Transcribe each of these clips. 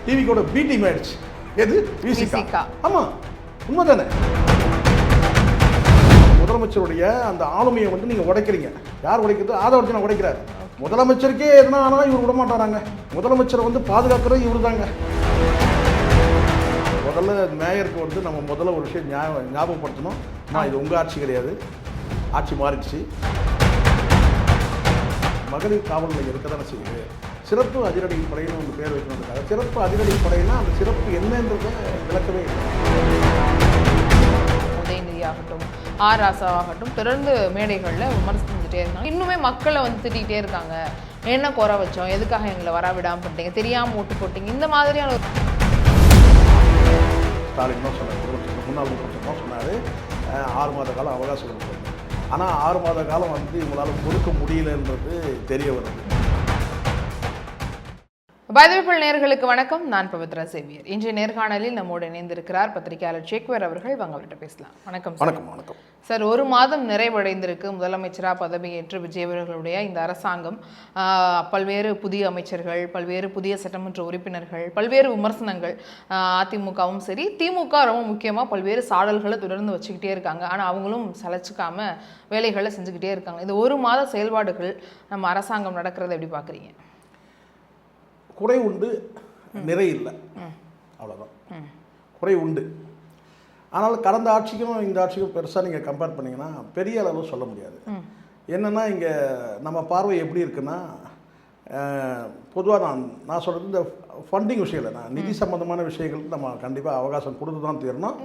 டிவிக்கோட B team ஆயிடுச்சு. எது? விசிகா. ஆமாம், உண்மைதானே? முதலமைச்சருடைய அந்த ஆளுமையை வந்து நீங்கள் உடைக்கிறீங்க. யார் உடைக்கிறது? ஆதவர்ஜன உடைக்கிறார். முதலமைச்சருக்கே எதுனா ஆனால் இவர் விட மாட்டாராங்க. முதலமைச்சரை வந்து பாதுகாக்கிறது இவர் தாங்க. முதல்ல மேயருக்கு வந்து நம்ம முதல்ல ஒரு விஷயம் ஞாபகப்படுத்தணும். இது உங்கள் ஆட்சி கிடையாது, ஆட்சி மாறிடுச்சு. மகளிர் காவல் நிலையம் இருக்க தானே செய்யுது. சிறப்பு அதிரடி படையின்னு ஒரு பேர் வைக்கணுன்றதுக்காக சிறப்பு அதிரடி படையினா அந்த சிறப்பு என்னன்றதை விளக்கவே இல்லை. உதயநிதி ஆகட்டும், ஆர் ராசாவாகட்டும் தொடர்ந்து மேடைகளில் விமர்சனம் செஞ்சுட்டே இருக்காங்க. இன்னுமே மக்களை வந்து திட்டிகிட்டே இருக்காங்க. என்ன குறை வச்சோம், எதுக்காக எங்களை வராவிடாமல் பண்ணிட்டீங்க, தெரியாமல் ஓட்டு போட்டீங்க, இந்த மாதிரியான ஸ்டாலின் தான் சொன்னார், முன்னாள் முதலமைச்சர் சொன்னார் 6 மாத காலம் அவகாசம் கொடுத்தாரு. ஆனால் 6 மாத காலம் வந்து இவங்களால் கொடுக்க முடியலன்றது தெரிய வருது. வைதவிப்பல் நேயர்களுக்கு வணக்கம். நான் பவித்ரா சேவியர். இன்றைய நேர்காணலில் நம்மோடு இணைந்திருக்கிறார் பத்திரிகையாளர் சேக்வர் அவர்கள். வாங்க அவர்கிட்ட பேசலாம். வணக்கம். வணக்கம். வணக்கம் சார். 1 மாதம் நிறைவடைந்திருக்கு முதலமைச்சராக பதவியேற்று விஜய் அவர்களுடைய இந்த அரசாங்கம். பல்வேறு புதிய அமைச்சர்கள், பல்வேறு புதிய சட்டமன்ற உறுப்பினர்கள், பல்வேறு விமர்சனங்கள். அதிமுகவும் சரி, திமுக ரொம்ப முக்கியமாக பல்வேறு சாடல்களை தொடர்ந்து வச்சுக்கிட்டே இருக்காங்க. ஆனால் அவங்களும் சளைச்சிக்காம வேலைகளை செஞ்சுக்கிட்டே இருக்காங்க. இந்த 1 மாத செயல்பாடுகள் நம்ம அரசாங்கம் நடக்கிறத எப்படி பார்க்குறீங்க? குறை உண்டு, நிறை இல்லை, அவ்வளோதான். குறை உண்டு. ஆனால் கடந்த ஆட்சிக்கும் இந்த ஆட்சிக்கும் பெருசாக நீங்கள் கம்பேர் பண்ணிங்கன்னா பெரிய அளவு சொல்ல முடியாது. என்னென்னா இங்கே நம்ம பார்வை எப்படி இருக்குன்னா, பொதுவாக நான் சொல்கிறது இந்த ஃபண்டிங் விஷயத்தில் நிதி சம்பந்தமான விஷயங்களுக்கு நம்ம கண்டிப்பாக அவகாசம் கொடுத்து தான் தீரணும்.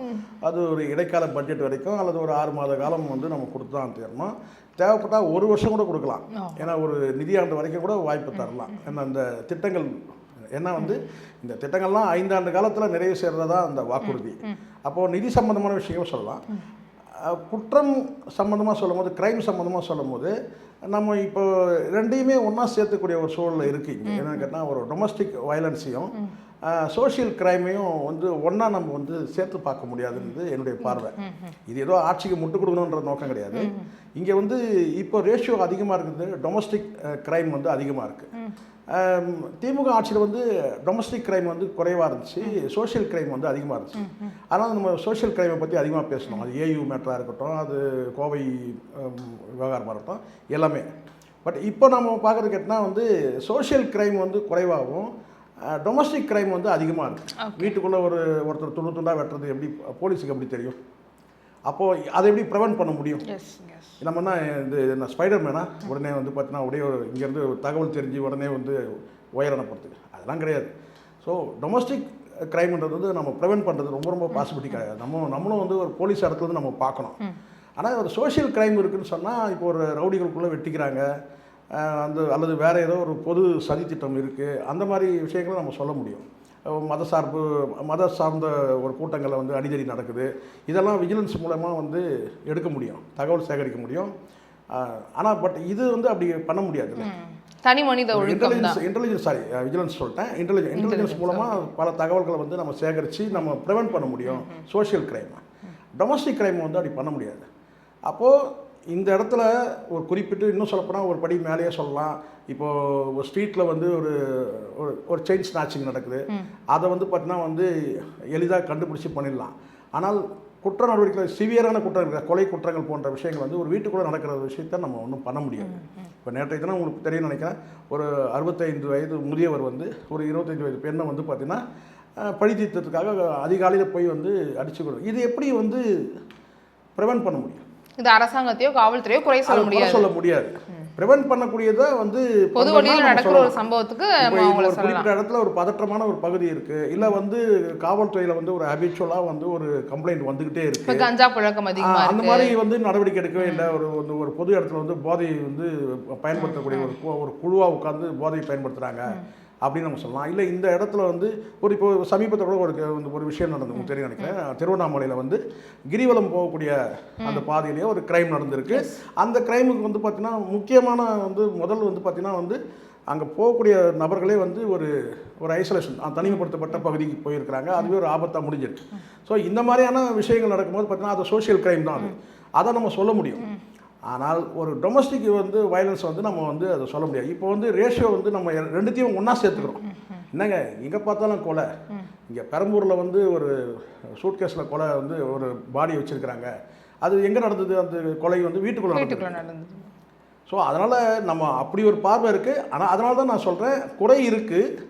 அது ஒரு இடைக்கால பட்ஜெட் வரைக்கும் அல்லது ஒரு 6 மாத காலம் வந்து நம்ம கொடுத்து தான் தீரணும். தேவைப்பட்டால் 1 வருஷம் கூட கொடுக்கலாம். ஏன்னா ஒரு நிதியாண்டு வரைக்கும் கூட வாய்ப்பு தரலாம். ஏன்னா இந்த திட்டங்கள் ஏன்னா வந்து இந்த திட்டங்கள்லாம் 5 ஆண்டு காலத்தில் நிறைவு செய்கிறதா அந்த வாக்குறுதி. அப்போது நிதி சம்பந்தமான விஷயங்களும் சொல்லலாம். குற்றம் சம்மந்தமாக சொல்லும் போது, கிரைம் சம்மந்தமாக சொல்லும் போது நம்ம இப்போ ரெண்டையுமே ஒன்றா சேர்த்துக்கூடிய ஒரு சூழலில் இருக்குது. இங்கே என்னென்னு கேட்டால் ஒரு டொமஸ்டிக் வயலன்ஸையும் சோஷியல் கிரைமையும் வந்து ஒன்றா நம்ம வந்து சேர்த்து பார்க்க முடியாதுன்றது என்னுடைய பார்வை. இது ஏதோ ஆட்சிக்கு முட்டு கொடுக்கணுன்ற நோக்கம் கிடையாது. இங்கே வந்து இப்போ ரேஷியோ அதிகமாக இருக்குது. டொமஸ்டிக் கிரைம் வந்து அதிகமாக இருக்குது. திமுக ஆட்சியில் வந்து டொமஸ்டிக் கிரைம் வந்து குறைவாக இருந்துச்சு, சோஷியல் கிரைம் வந்து அதிகமாக இருந்துச்சு. ஆனால் நம்ம சோஷியல் கிரைமை பற்றி அதிகமாக பேசணும். அது ஏயு மேட்டராக இருக்கட்டும், அது கோவை விவகாரமாக இருக்கட்டும், எல்லாமே. பட் இப்போ நம்ம பார்க்குறது கேட்டால் வந்து சோஷியல் கிரைம் வந்து குறைவாகவும் டொமஸ்டிக் கிரைம் வந்து அதிகமாக இருக்குது. வீட்டுக்குள்ளே ஒருத்தர் துண்டு துண்டாக வெட்டுறது எப்படி போலீஸுக்கு எப்படி தெரியும்? அப்போது அதை எப்படி ப்ரிவென்ட் பண்ண முடியும்? நம்மனா இந்த ஸ்பைடர்மேனா உடனே வந்து பார்த்தீங்கன்னா உடைய இங்கேருந்து தகவல் தெரிஞ்சு உடனே வந்து ஒயர் அனுப்புறதுக்கு அதெல்லாம் கிடையாது. ஸோ டொமஸ்டிக் கிரைம்ன்றது வந்து நம்ம ப்ரிவென்ட் பண்ணுறது ரொம்ப ரொம்ப பாசிபிலிட்டி கிடையாது. நம்மளும் வந்து ஒரு போலீஸ் இடத்துல நம்ம பார்க்கணும். ஆனால் ஒரு சோஷியல் கிரைம் இருக்குதுன்னு சொன்னால் இப்போ ஒரு ரவுடிகளுக்குள்ளே வெட்டிக்கிறாங்க அல்லது வேறு ஏதோ ஒரு பொது சதித்திட்டம் இருக்குது, அந்த மாதிரி விஷயங்களை நம்ம சொல்ல முடியும். மத சார்ந்த ஒரு கூட்டங்களில் வந்து அடிதடி நடக்குது, இதெல்லாம் விஜிலன்ஸ் மூலமாக வந்து எடுக்க முடியும், தகவல் சேகரிக்க முடியும். ஆனால் பட் இது வந்து அப்படி பண்ண முடியாது. தனி மனித விஜிலன்ஸ் சொல்லிட்டேன். இன்டெலிஜென்ஸ் மூலமாக பல தகவல்களை வந்து நம்ம சேகரித்து நம்ம ப்ரிவென்ட் பண்ண முடியும் சோஷியல் கிரைம். டொமஸ்டிக் கிரைம் வந்து அப்படி பண்ண முடியாது. அப்போது இந்த இடத்துல ஒரு குறிப்பிட்டு இன்னும் சொல்லப்போனால் ஒரு படி மேலேயே சொல்லலாம். இப்போது ஒரு ஸ்ட்ரீட்டில் வந்து ஒரு செயின் ஸ்நாச்சிங் நடக்குது, அதை வந்து பார்த்தீங்கன்னா வந்து எளிதாக கண்டுபிடிச்சி பண்ணிடலாம். ஆனால் குற்ற நடவடிக்கை சிவியரான குற்றங்கள், கொலை குற்றங்கள் போன்ற விஷயங்கள் வந்து ஒரு வீட்டுக்குள்ளே நடக்கிற விஷயத்த நம்ம ஒன்றும் பண்ண முடியாது. இப்போ நேற்றைய தினம் உங்களுக்கு தெரியும்னு நினைக்கிறேன், ஒரு 65 வயது முதியவர் வந்து ஒரு 25 வயது பெண்ணை வந்து பார்த்திங்கன்னா பழி தீர்த்தத்துக்காக அதிகாலையில் போய் வந்து அடிச்சு கொடுக்கும். இது எப்படி வந்து ப்ரிவென்ட் பண்ண முடியும்? இது அரசாங்கத்தையோ காவல்துறையோ குறை சொல்ல முடியாது. ப்ரிவென்ட் பண்ணக்கூடியதை வந்து பொது வழியில் நடக்கிற ஒரு சம்பவத்துக்கு ஒரு குறிப்பிட்ட இடத்துல ஒரு பதற்றமான ஒரு பகுதி இருக்குது, இல்லை வந்து காவல்துறையில் வந்து ஒரு ஹேபிச்சுவலாக வந்து ஒரு கம்ப்ளைண்ட் வந்துக்கிட்டே இருக்குது, கஞ்சா புழக்கம் அதிகமாக, அந்த மாதிரி வந்து நடவடிக்கை எடுக்கவே இல்லை. ஒரு பொது இடத்துல வந்து போதையை வந்து பயன்படுத்தக்கூடிய ஒரு குழுவாக உட்காந்து போதையை பயன்படுத்துகிறாங்க அப்படின்னு நம்ம சொல்லலாம். இல்லை இந்த இடத்துல வந்து இப்போ சமீபத்தில் கூட ஒரு விஷயம் நடந்து தெரியும் நினைக்கிறேன். திருவண்ணாமலையில் வந்து கிரிவலம் போகக்கூடிய அந்த பாதையிலேயே ஒரு கிரைம் நடந்திருக்கு. அந்த கிரைமுக்கு வந்து பார்த்திங்கன்னா முக்கியமான வந்து முதல் வந்து பார்த்திங்கன்னா வந்து அங்கே போகக்கூடிய நபர்களே வந்து ஒரு ஐசோலேஷன் தனிமைப்படுத்தப்பட்ட பகுதிக்கு போயிருக்கிறாங்க. அதுவே ஒரு ஆபத்தாக முடிஞ்சிருக்கு. ஸோ இந்த மாதிரியான விஷயங்கள் நடக்கும்போது பார்த்திங்கன்னா அது சோஷியல் கிரைம் தான். அதை நம்ம சொல்ல முடியும். ஆனால் ஒரு டொமஸ்டிக் வந்து வயலன்ஸ் வந்து நம்ம வந்து அதை சொல்ல முடியாது. இப்போ வந்து ரேஷியோ வந்து நம்ம ரெண்டுத்தையும் ஒன்றா சேர்த்துக்கிறோம். என்னங்க எங்கே பார்த்தாலும் கொலை, இங்கே பெரம்பூரில் வந்து ஒரு சூட்கேஸில் கொலை வந்து ஒரு பாடி வச்சுருக்கிறாங்க. அது எங்கே நடந்தது? அந்த கொலை வந்து வீட்டுக்குள்ளே நடந்தது. ஸோ அதனால் நம்ம அப்படி ஒரு பார்வை இருக்குது. ஆனால் அதனால தான் நான் சொல்கிறேன், குறை இருக்குது,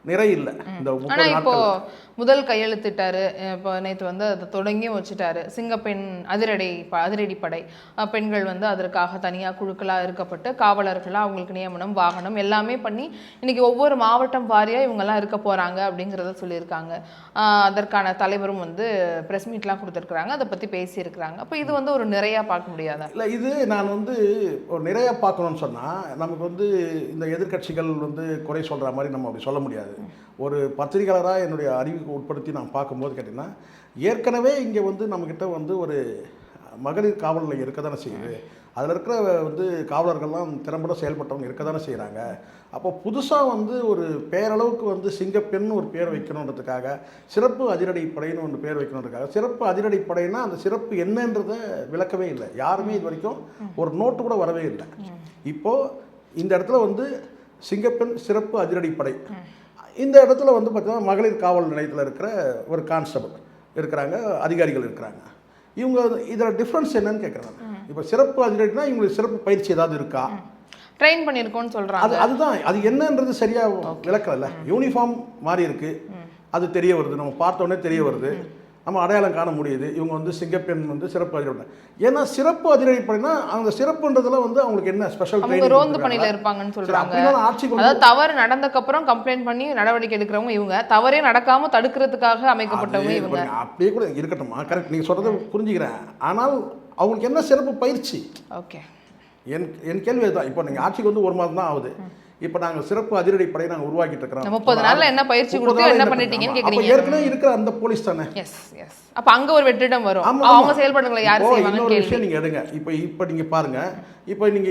நிறை இல்லை. இந்த ஆனால் இப்போ முதல் கையெழுத்திட்டாரு. இப்போ நேற்று வந்து அதை தொடங்கியும் வச்சுட்டாரு. சிங்கப்பெண் அதிரடி படை பெண்கள் வந்து அதற்காக தனியாக குழுக்களாக இருக்கப்பட்டு காவலர்களாக அவங்களுக்கு நியமனம், வாகனம் எல்லாமே பண்ணி இன்னைக்கு ஒவ்வொரு மாவட்டம் வாரியாக இவங்கெல்லாம் இருக்க போகிறாங்க அப்படிங்கிறத சொல்லியிருக்காங்க. அதற்கான தலைவரும் வந்து ப்ரெஸ் மீட்லாம் கொடுத்துருக்குறாங்க, அதை பற்றி பேசியிருக்கிறாங்க. அப்போ இது வந்து ஒரு நிறையா பார்க்க முடியாதா? இல்லை, இது நான் வந்து ஒரு நிறையா பார்க்கணும்னு சொன்னால் நமக்கு வந்து இந்த எதிர்க்கட்சிகள் வந்து குறை சொல்கிற மாதிரி நம்ம அப்படி சொல்ல முடியாது. ஒரு பத்திரிகையாளராக என்னுடைய அறிவுக்கு உட்படுத்தி நான் பார்க்கும்போது கேட்டிங்கன்னா, ஏற்கனவே இங்கே வந்து நம்மக்கிட்ட வந்து ஒரு மகளிர் காவல் நிலையம் இருக்க தானே செய்யுது. அதில் இருக்கிற வந்து காவலர்கள்லாம் திறம்பட செயல்பட்டவங்க இருக்க தானே செய்கிறாங்க. அப்போ புதுசாக வந்து ஒரு பேரளவுக்கு வந்து சிங்கப்பெண் ஒரு பேர் வைக்கணுன்றதுக்காக, சிறப்பு அதிரடிப்படைன்னு ஒன்று பேர் வைக்கணுன்றதுக்காக, சிறப்பு அதிரடிப்படைன்னா அந்த சிறப்பு என்னன்றதை விளக்கவே இல்லை. யாருமே இது வரைக்கும் ஒரு நோட்டு கூட வரவே இல்லை. இப்போது இந்த இடத்துல வந்து சிங்கப்பெண் சிறப்பு அதிரடிப்படை, இந்த இடத்துல வந்து பார்த்தீங்கன்னா மகளிர் காவல் நிலையத்தில் இருக்கிற ஒரு கான்ஸ்டபிள் இருக்கிறாங்க, அதிகாரிகள் இருக்கிறாங்க. இவங்க இதில் டிஃப்ரென்ஸ் என்னன்னு கேட்குறாங்க. இப்போ சிறப்பு அதிரடினா இவங்களுக்கு சிறப்பு பயிற்சி ஏதாவது இருக்கா? ட்ரெயின் பண்ணியிருக்கோன்னு சொல்கிறாங்க. அதுதான், அது என்னன்றது சரியாக விளக்கல. யூனிஃபார்ம் மாறி இருக்குது, அது தெரிய வருது, நம்ம பார்த்தோன்னே தெரிய வருது, நம்ம அடையாளம் காண முடியுது. இவங்க வந்து சிங்கப்பெண் வந்து சிறப்பு அதிரடி. ஏன்னா சிறப்பு அதிரடிப்படைனா அந்த சிறப்புன்றதுல வந்து அவங்களுக்கு என்ன ஸ்பெஷல் ட்ரைனிங், ரோந்து பணியில் இருப்பாங்கன்னு சொல்கிறாங்க. அதாவது தவறு நடந்தக்கப்புறம் கம்ப்ளைண்ட் பண்ணி நடவடிக்கை எடுக்கிறவங்க இவங்க, தவறே நடக்காமல் தடுக்கிறதுக்காக அமைக்கப்பட்டவங்க இவங்க. அப்படியே கூட இருக்கட்டும்மா, கரெக்ட், நீங்கள் சொல்கிறத புரிஞ்சுக்கிறேன். ஆனால் அவங்களுக்கு என்ன சிறப்பு பயிற்சி? ஓகே, என் கேள்வி அதுதான். இப்போ நீங்கள் ஆட்சிக்கு வந்து 1 மாதம் தான் ஆகுது. இப்போ நாங்கள் சிறப்பு அதிரடிப்படை நாங்கள் உருவாக்கிட்டு இருக்கிறோம். 30 நாள்ல என்ன பயிற்சி கொடுத்து என்ன பண்ணிட்டீங்கன்னு கேக்குறீங்க. ஏற்கனவே இருக்கிற அந்த போலீஸ் தானே. எஸ். அப்ப அங்க ஒரு வெற்றிடம் வரும். அவங்க செயல்படுறவங்களை யார் செய்வாங்க? இன்னொரு விஷயம் நீங்க எடுங்க. இப்போ நீங்க பாருங்க, இப்போ நீங்க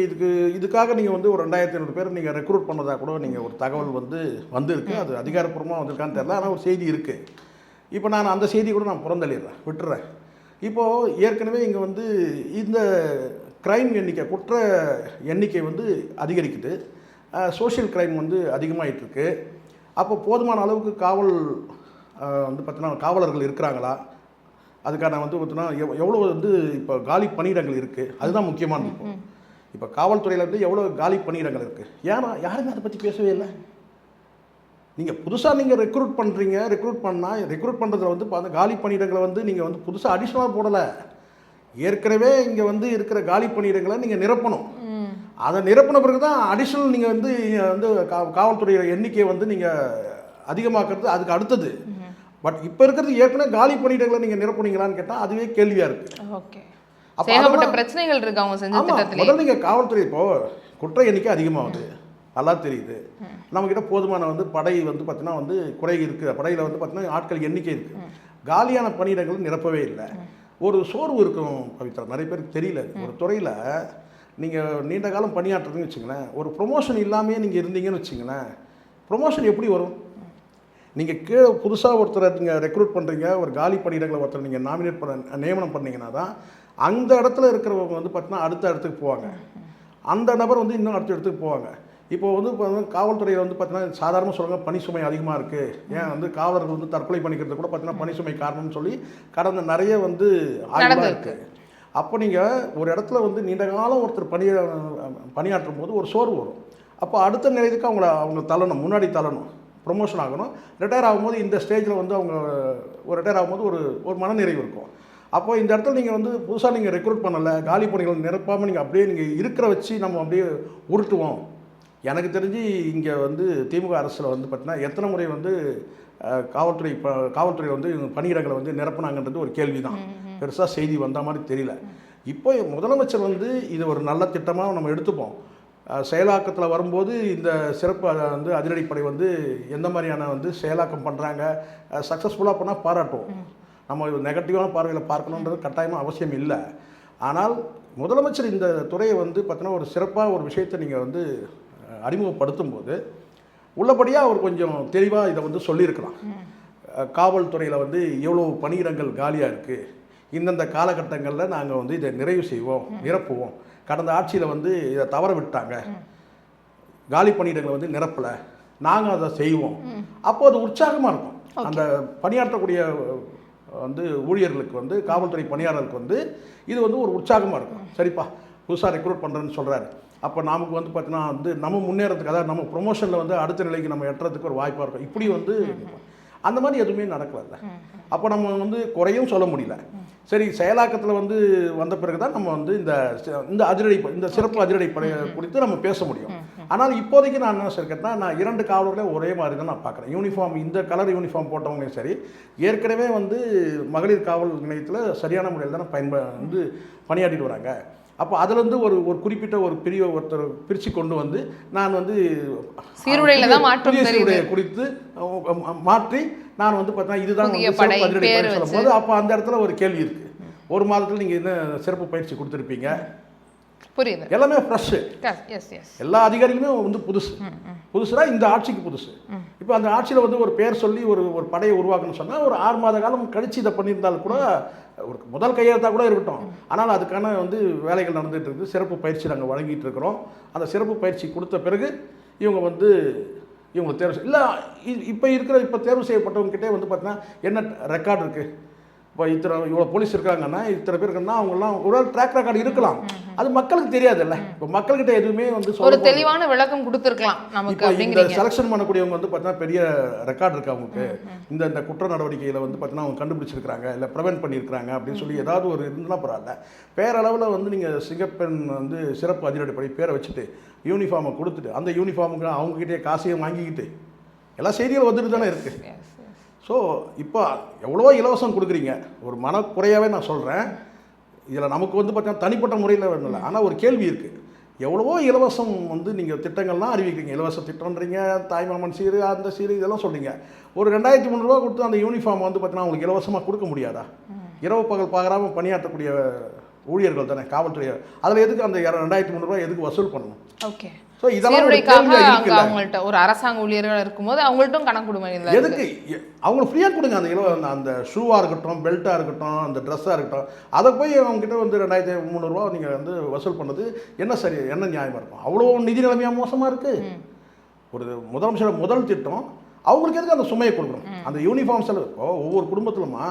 இதுக்காக நீங்க வந்து ஒரு 2500 பேர் நீங்க ரெக்ரூட் பண்ணதா கூட நீங்க ஒரு தகவல் வந்து இருக்கு. அது அதிகாரப்பூர்வமாக வந்திருக்கான்னு தெரியல, ஆனால் ஒரு செய்தி இருக்கு. இப்போ நான் அந்த செய்தி கூட நான் புறந்தள்ளிடுறேன், விட்டுறேன். இப்போது ஏற்கனவே இங்கே வந்து இந்த கிரைம் எண்ணிக்கை, குற்ற எண்ணிக்கை வந்து அதிகரிக்குது, சோஷியல் கிரைம் வந்து அதிகமாகிட்டுருக்கு. அப்போ போதுமான அளவுக்கு காவல் வந்து பார்த்தீங்கன்னா காவலர்கள் இருக்கிறாங்களா, அதுக்கான வந்து பார்த்தீங்கன்னா எவ்வளோ வந்து இப்போ காலி பணியிடங்கள் இருக்குது, அதுதான் முக்கியமானது. இப்போ காவல்துறையில் வந்து எவ்வளோ காலி பணியிடங்கள் இருக்குது, ஏன்னா யாருமே அதை பற்றி பேசவே இல்லை. நீங்கள் புதுசாக நீங்கள் ரெக்ரூட் பண்ணுறீங்க, ரெக்ரூட் பண்ணுறதுல வந்து பார்த்து காலி பணியிடங்களை வந்து நீங்கள் வந்து புதுசாக அடிஷ்னலாக போடலை. ஏற்கனவே இங்கே வந்து இருக்கிற காலி பணியிடங்களை நீங்கள் நிரப்பணும். அதை நிரப்பின பிறகு தான் அடிஷ்னல் நீங்கள் வந்து காவல்துறை எண்ணிக்கையை வந்து நீங்கள் அதிகமாக்குறது அதுக்கு அடுத்தது. பட் இப்போ இருக்கிறது ஏற்கனவே காலி பணியிடங்களை நீங்கள் நிரப்புனீங்களான்னு கேட்டால் அதுவே கேள்வியாக இருக்குது. ஓகே, அப்போ பிரச்சனைகள் இருக்கு அவங்க செஞ்ச திட்டத்திலே. முதல்ல நீங்கள் காவல்துறை இப்போது குற்ற எண்ணிக்கை அதிகமாகுது, நல்லா தெரியுது. நம்மக்கிட்ட போதுமான வந்து படை வந்து பார்த்தீங்கன்னா வந்து குறை இருக்குது, படையில் வந்து பார்த்தீங்கன்னா ஆட்கள் எண்ணிக்கை இருக்குது, காலியான பணியிடங்கள் நிரப்பவே இல்லை. ஒரு சோர்வு இருக்கும் பவித்ரா, நிறைய பேருக்கு தெரியல. ஒரு துறையில் நீங்கள் நீண்ட காலம் பணியாற்றுறதுன்னு வச்சுங்களேன், ஒரு ப்ரொமோஷன் இல்லாமையே நீங்கள் இருந்தீங்கன்னு வச்சுங்களேன், ப்ரொமோஷன் எப்படி வரும்? நீங்கள் கீழே புதுசாக ஒருத்தரை நீங்கள் ரெக்ரூட் பண்ணுறீங்க, ஒரு காலி பணியிடங்களை ஒருத்தர் நீங்கள் நியமனம் பண்ணிங்கன்னா தான் அந்த இடத்துல இருக்கிறவங்க வந்து பார்த்தீங்கன்னா அடுத்த இடத்துக்கு போவாங்க, அந்த நபர் வந்து இன்னும் அடுத்த இடத்துக்கு போவாங்க. இப்போ வந்து காவல்துறையில் வந்து பார்த்தீங்கன்னா சாதாரணமாக சொல்லுவாங்க பணி சுமை அதிகமாக இருக்குது, ஏன் வந்து காவலர்கள் வந்து தற்கொலை பண்ணிக்கிறது கூட பார்த்தீங்கன்னா பணி சுமை காரணம்னு சொல்லி கடந்த நிறைய வந்து ஆய்வுலாம் இருக்குது. அப்போ நீங்கள் ஒரு இடத்துல வந்து நீண்ட காலம் ஒருத்தர் பணியாற்றும் போது ஒரு சோர்வு வரும். அப்போ அடுத்த நிலையத்துக்கு அவங்க தள்ளணும், முன்னாடி தள்ளணும், ப்ரொமோஷன் ஆகணும். ரிட்டையர் ஆகும்போது இந்த ஸ்டேஜில் வந்து அவங்க ஒரு ரிட்டையர் ஆகும்போது ஒரு மனநிறைவு இருக்கும். அப்போ இந்த இடத்துல நீங்கள் வந்து புதுசாக நீங்கள் ரெக்ரூட் பண்ணலை, காலி பணிகள் நிரப்பாமல் நீங்கள் அப்படியே நீங்கள் இருக்கிற வச்சு நம்ம அப்படியே உருட்டுவோம். எனக்கு தெரிஞ்சு இங்கே வந்து திமுக அரசில் வந்து பார்த்தீங்கன்னா எத்தனை முறை வந்து காவல்துறை வந்து பணியிடங்களை வந்து நிரப்புனாங்கன்றது ஒரு கேள்வி தான். பெருசாக செய்தி வந்த மாதிரி தெரியல. இப்போ முதலமைச்சர் வந்து இது ஒரு நல்ல திட்டமாக நம்ம எடுத்துப்போம். செயலாக்கத்தில் வரும்போது இந்த சிறப்பு வந்து அதிரடிப்படை வந்து எந்த மாதிரியான வந்து செயலாக்கம் பண்ணுறாங்க, சக்ஸஸ்ஃபுல்லாக பண்ணால் பாராட்டுவோம். நம்ம நெகட்டிவான பார்வையில் பார்க்கணுன்றது கட்டாயமாக அவசியம் இல்லை. ஆனால் முதலமைச்சர் இந்த துறையை வந்து பார்த்தீங்கன்னா ஒரு சிறப்பாக ஒரு விஷயத்தை நீங்கள் வந்து அறிமுகப்படுத்தும் போது உள்ளபடியாக அவர் கொஞ்சம் தெளிவாக இதை வந்து சொல்லியிருக்கலாம். காவல்துறையில் வந்து எவ்வளோ பணியிடங்கள் காலியாக இருக்குது, இந்தந்த காலகட்டங்களில் நாங்கள் வந்து இதை நிறைவு செய்வோம், நிரப்புவோம், கடந்த ஆட்சியில் வந்து இதை தவற விட்டாங்க, காலி பணியிடங்களை வந்து நிரப்பலை, நாங்கள் அதை செய்வோம். அப்போ அது உற்சாகமாக இருக்கும். அந்த பணியாற்றக்கூடிய வந்து ஊழியர்களுக்கு வந்து காவல்துறை பணியாளர்களுக்கு வந்து இது வந்து ஒரு உற்சாகமாக இருக்கும். சரிப்பா, புதுசாக ரெக்ரூட் பண்ணுறேன்னு சொல்கிறாரு, அப்போ நமக்கு வந்து பார்த்தீங்கன்னா வந்து நம்ம முன்னேறதுக்கு, அதாவது நம்ம ப்ரொமோஷனில் வந்து அடுத்த நிலைக்கு நம்ம எட்டுறதுக்கு ஒரு வாய்ப்பாக இருக்கும். இப்படி வந்து அந்த மாதிரி எதுவுமே நடக்கல. அப்போ நம்ம வந்து குறையும் சொல்ல முடியல. சரி, செயலாக்கத்தில் வந்து வந்த பிறகு தான் நம்ம வந்து இந்த அதிரடி, இந்த சிறப்பு அதிரடி படை குறித்து நம்ம பேச முடியும். ஆனால் இப்போதைக்கு நான் என்ன சொல்லிக்கிறேன்னா, நான் 2 காவலர்களே ஒரே மாதிரி தான் நான் பார்க்குறேன். யூனிஃபார்ம், இந்த கலர் யூனிஃபார்ம் போட்டவங்களே சரி, ஏற்கனவே வந்து மகளிர் காவல் நிலையத்தில் சரியான முறையில் தானே வந்து பணியாற்றிட்டு வராங்க. அப்போ அதுலேருந்து ஒரு குறிப்பிட்ட ஒரு பிரிவை ஒருத்தர் பிரித்து கொண்டு வந்து நான் வந்து சீருடையில் தான் மாற்றம் சீருடையை குறித்து மாற்றி நான் வந்து பார்த்தீங்கன்னா இதுதான் சிறப்பு அதிரடி பயிற்சி சொல்லும்போது அப்போ அந்த இடத்துல ஒரு கேள்வி இருக்குது. 1 மாதத்தில் நீங்கள் என்ன சிறப்பு பயிற்சி கொடுத்துருப்பீங்க? புரியுது. எல்லாமே ஃப்ரெஷ்ஷு. எல்லா அதிகாரிகளுமே வந்து புதுசுனா இந்த ஆட்சிக்கு புதுசு. இப்போ அந்த ஆட்சியில் வந்து ஒரு பேர் சொல்லி ஒரு படையை உருவாக்கணும்னு சொன்னால் ஒரு 6 மாத காலம் கழித்து இதை பண்ணியிருந்தாலும் கூட ஒரு முதல் கையெழுத்தாக கூட இருக்கட்டும். ஆனால் அதுக்கான வந்து வேலைகள் நடந்துகிட்டு இருக்குது. சிறப்பு பயிற்சி நாங்கள் வழங்கிட்டு இருக்கிறோம். அந்த சிறப்பு பயிற்சி கொடுத்த பிறகு இவங்க வந்து தேர்வு இல்லை. இப்போ தேர்வு செய்யப்பட்டவங்ககிட்டே வந்து பார்த்தீங்கன்னா என்ன ரெக்கார்டு இருக்குது? இப்போ இவ்வளோ போலீஸ் இருக்காங்கன்னா, இத்தனை பேர் இருக்குன்னா அவங்கெல்லாம் ஒரு ட்ராக் ரெக்கார்டு இருக்கலாம். அது மக்களுக்கு தெரியாதுல்ல. இப்போ மக்கள்கிட்ட எதுவுமே வந்து ஒரு தெளிவான விளக்கம் கொடுத்துருக்கலாம் நமக்கு. இந்த செலெக்ஷன் பண்ணக்கூடியவங்க வந்து பார்த்தீங்கன்னா பெரிய ரெக்கார்டு இருக்கு அவங்களுக்கு. இந்த குற்ற நடவடிக்கையில் வந்து பார்த்தீங்கன்னா அவங்க கண்டுபிடிச்சிருக்காங்க, இல்லை ப்ரிவென்ட் பண்ணியிருக்காங்க அப்படின்னு சொல்லி ஏதாவது ஒரு இருந்தால் பரவாயில்ல. பேரளவில் வந்து நீங்கள் சிங்கப்பெண் வந்து சிறப்பு அதிரடிப்படை பேரை வச்சுட்டு யூனிஃபார்மை கொடுத்துட்டு அந்த யூனிஃபார்முக்கு அவங்ககிட்டே காசையும் வாங்கிக்கிட்டு எல்லா செய்திகளும் வந்துட்டு தானே இருக்குது. ஸோ இப்போ எவ்வளோ இலவசம் கொடுக்குறீங்க, ஒரு மனக்குறையாகவே நான் சொல்கிறேன். இதில் நமக்கு வந்து பார்த்தீங்கன்னா தனிப்பட்ட முறையில் வரல. ஆனால் ஒரு கேள்வி இருக்குது. எவ்வளவோ இலவசம் வந்து நீங்கள் திட்டங்கள்லாம் அறிவிக்கிறீங்க. இலவச திட்டம்ன்றீங்க, தாய்மாமன் சீரு, அந்த சீரு, இதெல்லாம் சொல்கிறீங்க. ஒரு 2300 ரூபா கொடுத்து அந்த யூனிஃபார்ம் வந்து பார்த்தீங்கன்னா அவங்களுக்கு இலவசமாக கொடுக்க முடியாதா? இரவு பகல் பார்க்காம பணியாற்றக்கூடிய ஊழியர்கள் தானே காவல்துறை. அதில் எதுக்கு அந்த 2300 ரூபா எதுக்கு வசூல் பண்ணணும்? ஓகே. ஸோ இதெல்லாம் அவங்கள்ட்ட ஒரு அரசாங்க ஊழியர்கள் இருக்கும்போது அவங்கள்ட்டும் கணக்கு கொடுங்க. எதுக்கு அவங்களுக்கு ஃப்ரீயாக கொடுங்க. அந்த ஷூவாக இருக்கட்டும், பெல்ட்டாக இருக்கட்டும், அந்த ட்ரெஸ்ஸாக இருக்கட்டும், அதை போய் அவங்ககிட்ட வந்து 2300 ரூபா நீங்கள் வந்து வசூல் பண்ணது என்ன சரி, என்ன நியாயமாக இருக்கும்? அவ்வளோ நிதி நிலைமையாக மோசமாக இருக்குது. ஒரு முதலமைச்சர் முதல் திட்டம் அவங்களுக்கு எதுக்கு அந்த சுமையை கொடுக்கணும்? அந்த யூனிஃபார்ம் செலவு ஒவ்வொரு குடும்பத்திலுமா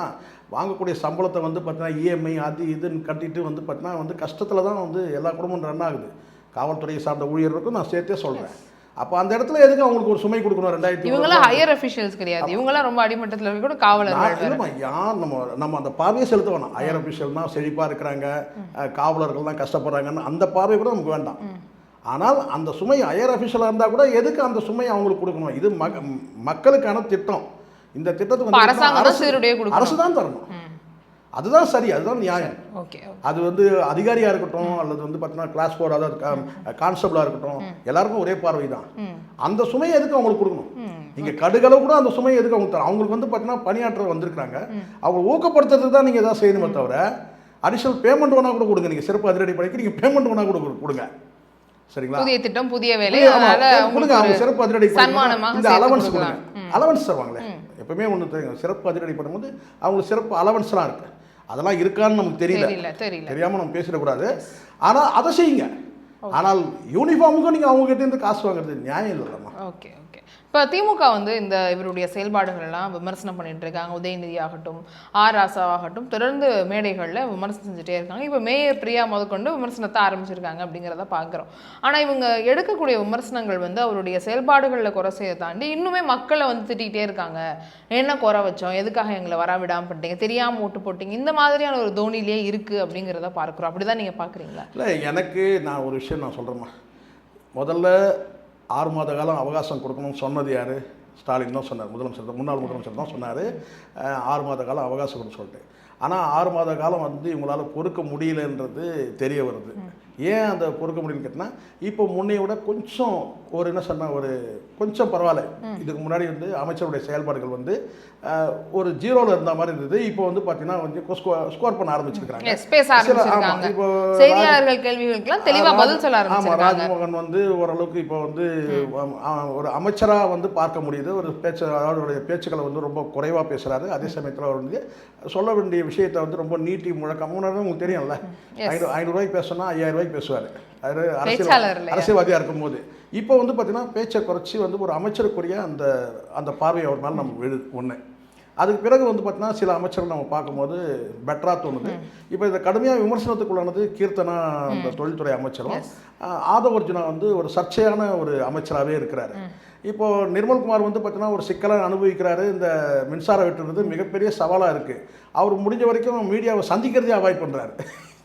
வாங்கக்கூடிய சம்பளத்தை வந்து பார்த்தீங்கன்னா இஎம்ஐ அது இதுன்னு கட்டிட்டு வந்து பார்த்தீங்கன்னா வந்து கஷ்டத்தில் தான் வந்து எல்லா குடும்பம் ரன் ஆகுது. காவல்துறையை சார்ந்த ஊழியர்களுக்கும் நான் சேர்த்தே சொல்கிறேன். அப்போ அந்த இடத்துல எதுக்கு அவங்களுக்கு ஒரு சுமை கொடுக்கணும்? 2000 இவங்களாம் ஹையர் அஃபிஷியல்ஸ் கிடையாது, இவங்களாம் ரொம்ப அடிமட்டத்தில் இருக்க கூட காவலர்கள். இல்லைம்மா, யார் நம்ம அந்த பார்வையை செலுத்த வேணாம். ஹையர் அஃபிஷியல்னா செழிப்பாக இருக்கிறாங்க, காவலர்கள்லாம் கஷ்டப்படுறாங்கன்னு அந்த பார்வை கூட நமக்கு வேண்டாம். ஆனால் அந்த சுமை ஹையர் அஃபிஷியலாக இருந்தால் கூட எதுக்கு அந்த சுமையை அவங்களுக்கு கொடுக்கணும்? இது மக்களுக்கான திட்டம். இந்த திட்டத்துக்கு அரசு தான் தரணும். அதுதான் சரி, அதுதான் நியாயம். அது வந்து அதிகாரியாக இருக்கட்டும் அல்லது வந்து பார்த்தீங்கன்னா கிளாஸ் 4 அதாவது கான்ஸ்டபிளாக இருக்கட்டும், எல்லாருக்கும் ஒரே பார்வை தான். அந்த சுமையை எதுக்கு அவங்களுக்கு கொடுக்கணும்? நீங்கள் கடுகளவு கூட அந்த சுமையை எதுக்கு அவங்க தரணும்? அவங்களுக்கு வந்து பார்த்தீங்கன்னா பணியாற்ற வந்திருக்கிறாங்க, அவங்க ஊக்கப்படுத்துறதுக்கு தான் நீங்கள் எதாவது செய்யணுமே தவிர அடிஷனல் பேமெண்ட் வேணா கூட கொடுங்க. நீங்கள் சிறப்பு அதிரடி படைக்கு நீங்கள் பேமெண்ட் வேணா கூட கொடுங்க. சரிங்களா? புதிய திட்டம், புதிய வேலை, கொடுங்க. அவங்க சிறப்பு அதிரடி இந்த அலவன்ஸ் கொடுங்க. அலவன்ஸ் தருவாங்களே எப்பவுமே ஒன்று தெரியும். சிறப்பு அதிரடி பண்ணும்போது அவங்களுக்கு சிறப்பு அலவன்ஸ்லாம் இருக்குது. அதெல்லாம் இருக்கான்னு நமக்கு தெரியல, தெரியாமல் நம்ம பேசிடக்கூடாது. ஆனால் அதை செய்யுங்க. ஆனால் யூனிஃபார்முக்கும் நீங்கள் அவங்ககிட்ட இருந்து காசு வாங்குறது நியாயம் இல்லைம்மா. ஓகே. இப்போ திமுக வந்து இந்த இவருடைய செயல்பாடுகள் எல்லாம் விமர்சனம் பண்ணிட்டு இருக்காங்க. உதயநிதி ஆகட்டும், ராசா ஆகட்டும், தொடர்ந்து மேடைகளில் விமர்சனம் செஞ்சுட்டே இருக்காங்க. இப்போ மேயர் பிரியா முதற்கொண்டு விமர்சனத்தை ஆரம்பிச்சிருக்காங்க அப்படிங்கிறத பார்க்குறோம். ஆனால் இவங்க எடுக்கக்கூடிய விமர்சனங்கள் வந்து அவருடைய செயல்பாடுகளில் குறை செய்ய தாண்டி இன்னுமே மக்களை வந்து திட்டிகிட்டே இருக்காங்க. என்ன குறை வச்சோம், எதுக்காக எங்களை வரவிடாமல் பண்ணிட்டீங்க, தெரியாமல் ஓட்டு போட்டிங்க, இந்த மாதிரியான ஒரு தோணிலே இருக்குது அப்படிங்கிறத பார்க்குறோம். அப்படி தான் நீங்கள் பார்க்குறீங்களா? இல்லை, எனக்கு நான் ஒரு விஷயம் நான் சொல்கிறேம்மா. முதல்ல 6 மாத காலம் அவகாசம் கொடுக்கணும்னு சொன்னது யார்? ஸ்டாலின் தான் சொன்னார். முன்னாள் முதலமைச்சர் தான் சொன்னார் 6 மாத காலம் அவகாசம் கொடுன்னு சொல்லிட்டு. ஆனால் 6 மாத காலம் வந்து இவங்களால் பொறுக்க முடியலன்றது தெரிய வருது. ஏன் அந்த பொறுக்க முடியலன்னு கேட்டால், இப்போ முன்னைய விட கொஞ்சம் ஒரு என்ன சொன்னால் ஒரு கொஞ்சம் பரவாயில்ல. இதுக்கு முன்னாடி வந்து அமைச்சருடைய செயல்பாடுகள் வந்து ஒரு 0ல இருந்த மாதிரி இருந்தது. இப்போ வந்து பார்த்தீங்கன்னா கொஞ்சம் ஸ்கோர் பண்ண ஆரம்பிச்சிருக்காங்க. இப்போ செய்தியாளர்கள் கேள்விகளுக்கெல்லாம் தெளிவாக பதில் சொல்ல ஆரம்பிச்சிருக்காங்க. ராஜ்மோகன் வந்து ஓரளவுக்கு இப்போ வந்து ஒரு அமைச்சராக வந்து பார்க்க முடியுது. ஒரு அவருடைய பேச்சுக்களை வந்து ரொம்ப குறைவாக பேசுகிறாரு. அதே சமயத்தில் அவர் வந்து சொல்ல வேண்டிய விஷயத்தை வந்து ரொம்ப நீட்டி முழக்கம். உங்களுக்கு தெரியும்ல, 500 ரூபாய்க்கு பேசணும்னா 5000 ரூபாய்க்கு பேசுவார். அது அரசியல்வாதியாக இருக்கும்போது. இப்போ வந்து பார்த்தீங்கன்னா பேச்சை குறைச்சி வந்து ஒரு அமைச்சருக்குரிய அந்த அந்த பார்வை அவர் மேலே நம்ம விழுது ஒன்று. அதுக்கு பிறகு வந்து பார்த்தீங்கன்னா சில அமைச்சர்கள் நம்ம பார்க்கும்போது பெட்டராக தோணுது. இப்போ இந்த கடுமையாக விமர்சனத்துக்குள்ளானது கீர்த்தனா அந்த தொழில்துறை அமைச்சரும், ஆதவர்ஜுனா வந்து ஒரு சர்ச்சையான ஒரு அமைச்சராகவே இருக்கிறாரு. இப்போது நிர்மல்குமார் வந்து பார்த்தீங்கன்னா ஒரு சிக்கலை அனுபவிக்கிறாரு. இந்த மின்சார வெட்டுறது மிகப்பெரிய சவாலாக இருக்குது. அவர் முடிஞ்ச வரைக்கும் மீடியாவை சந்திக்கிறதே அவாய்ட் பண்ணுறாரு.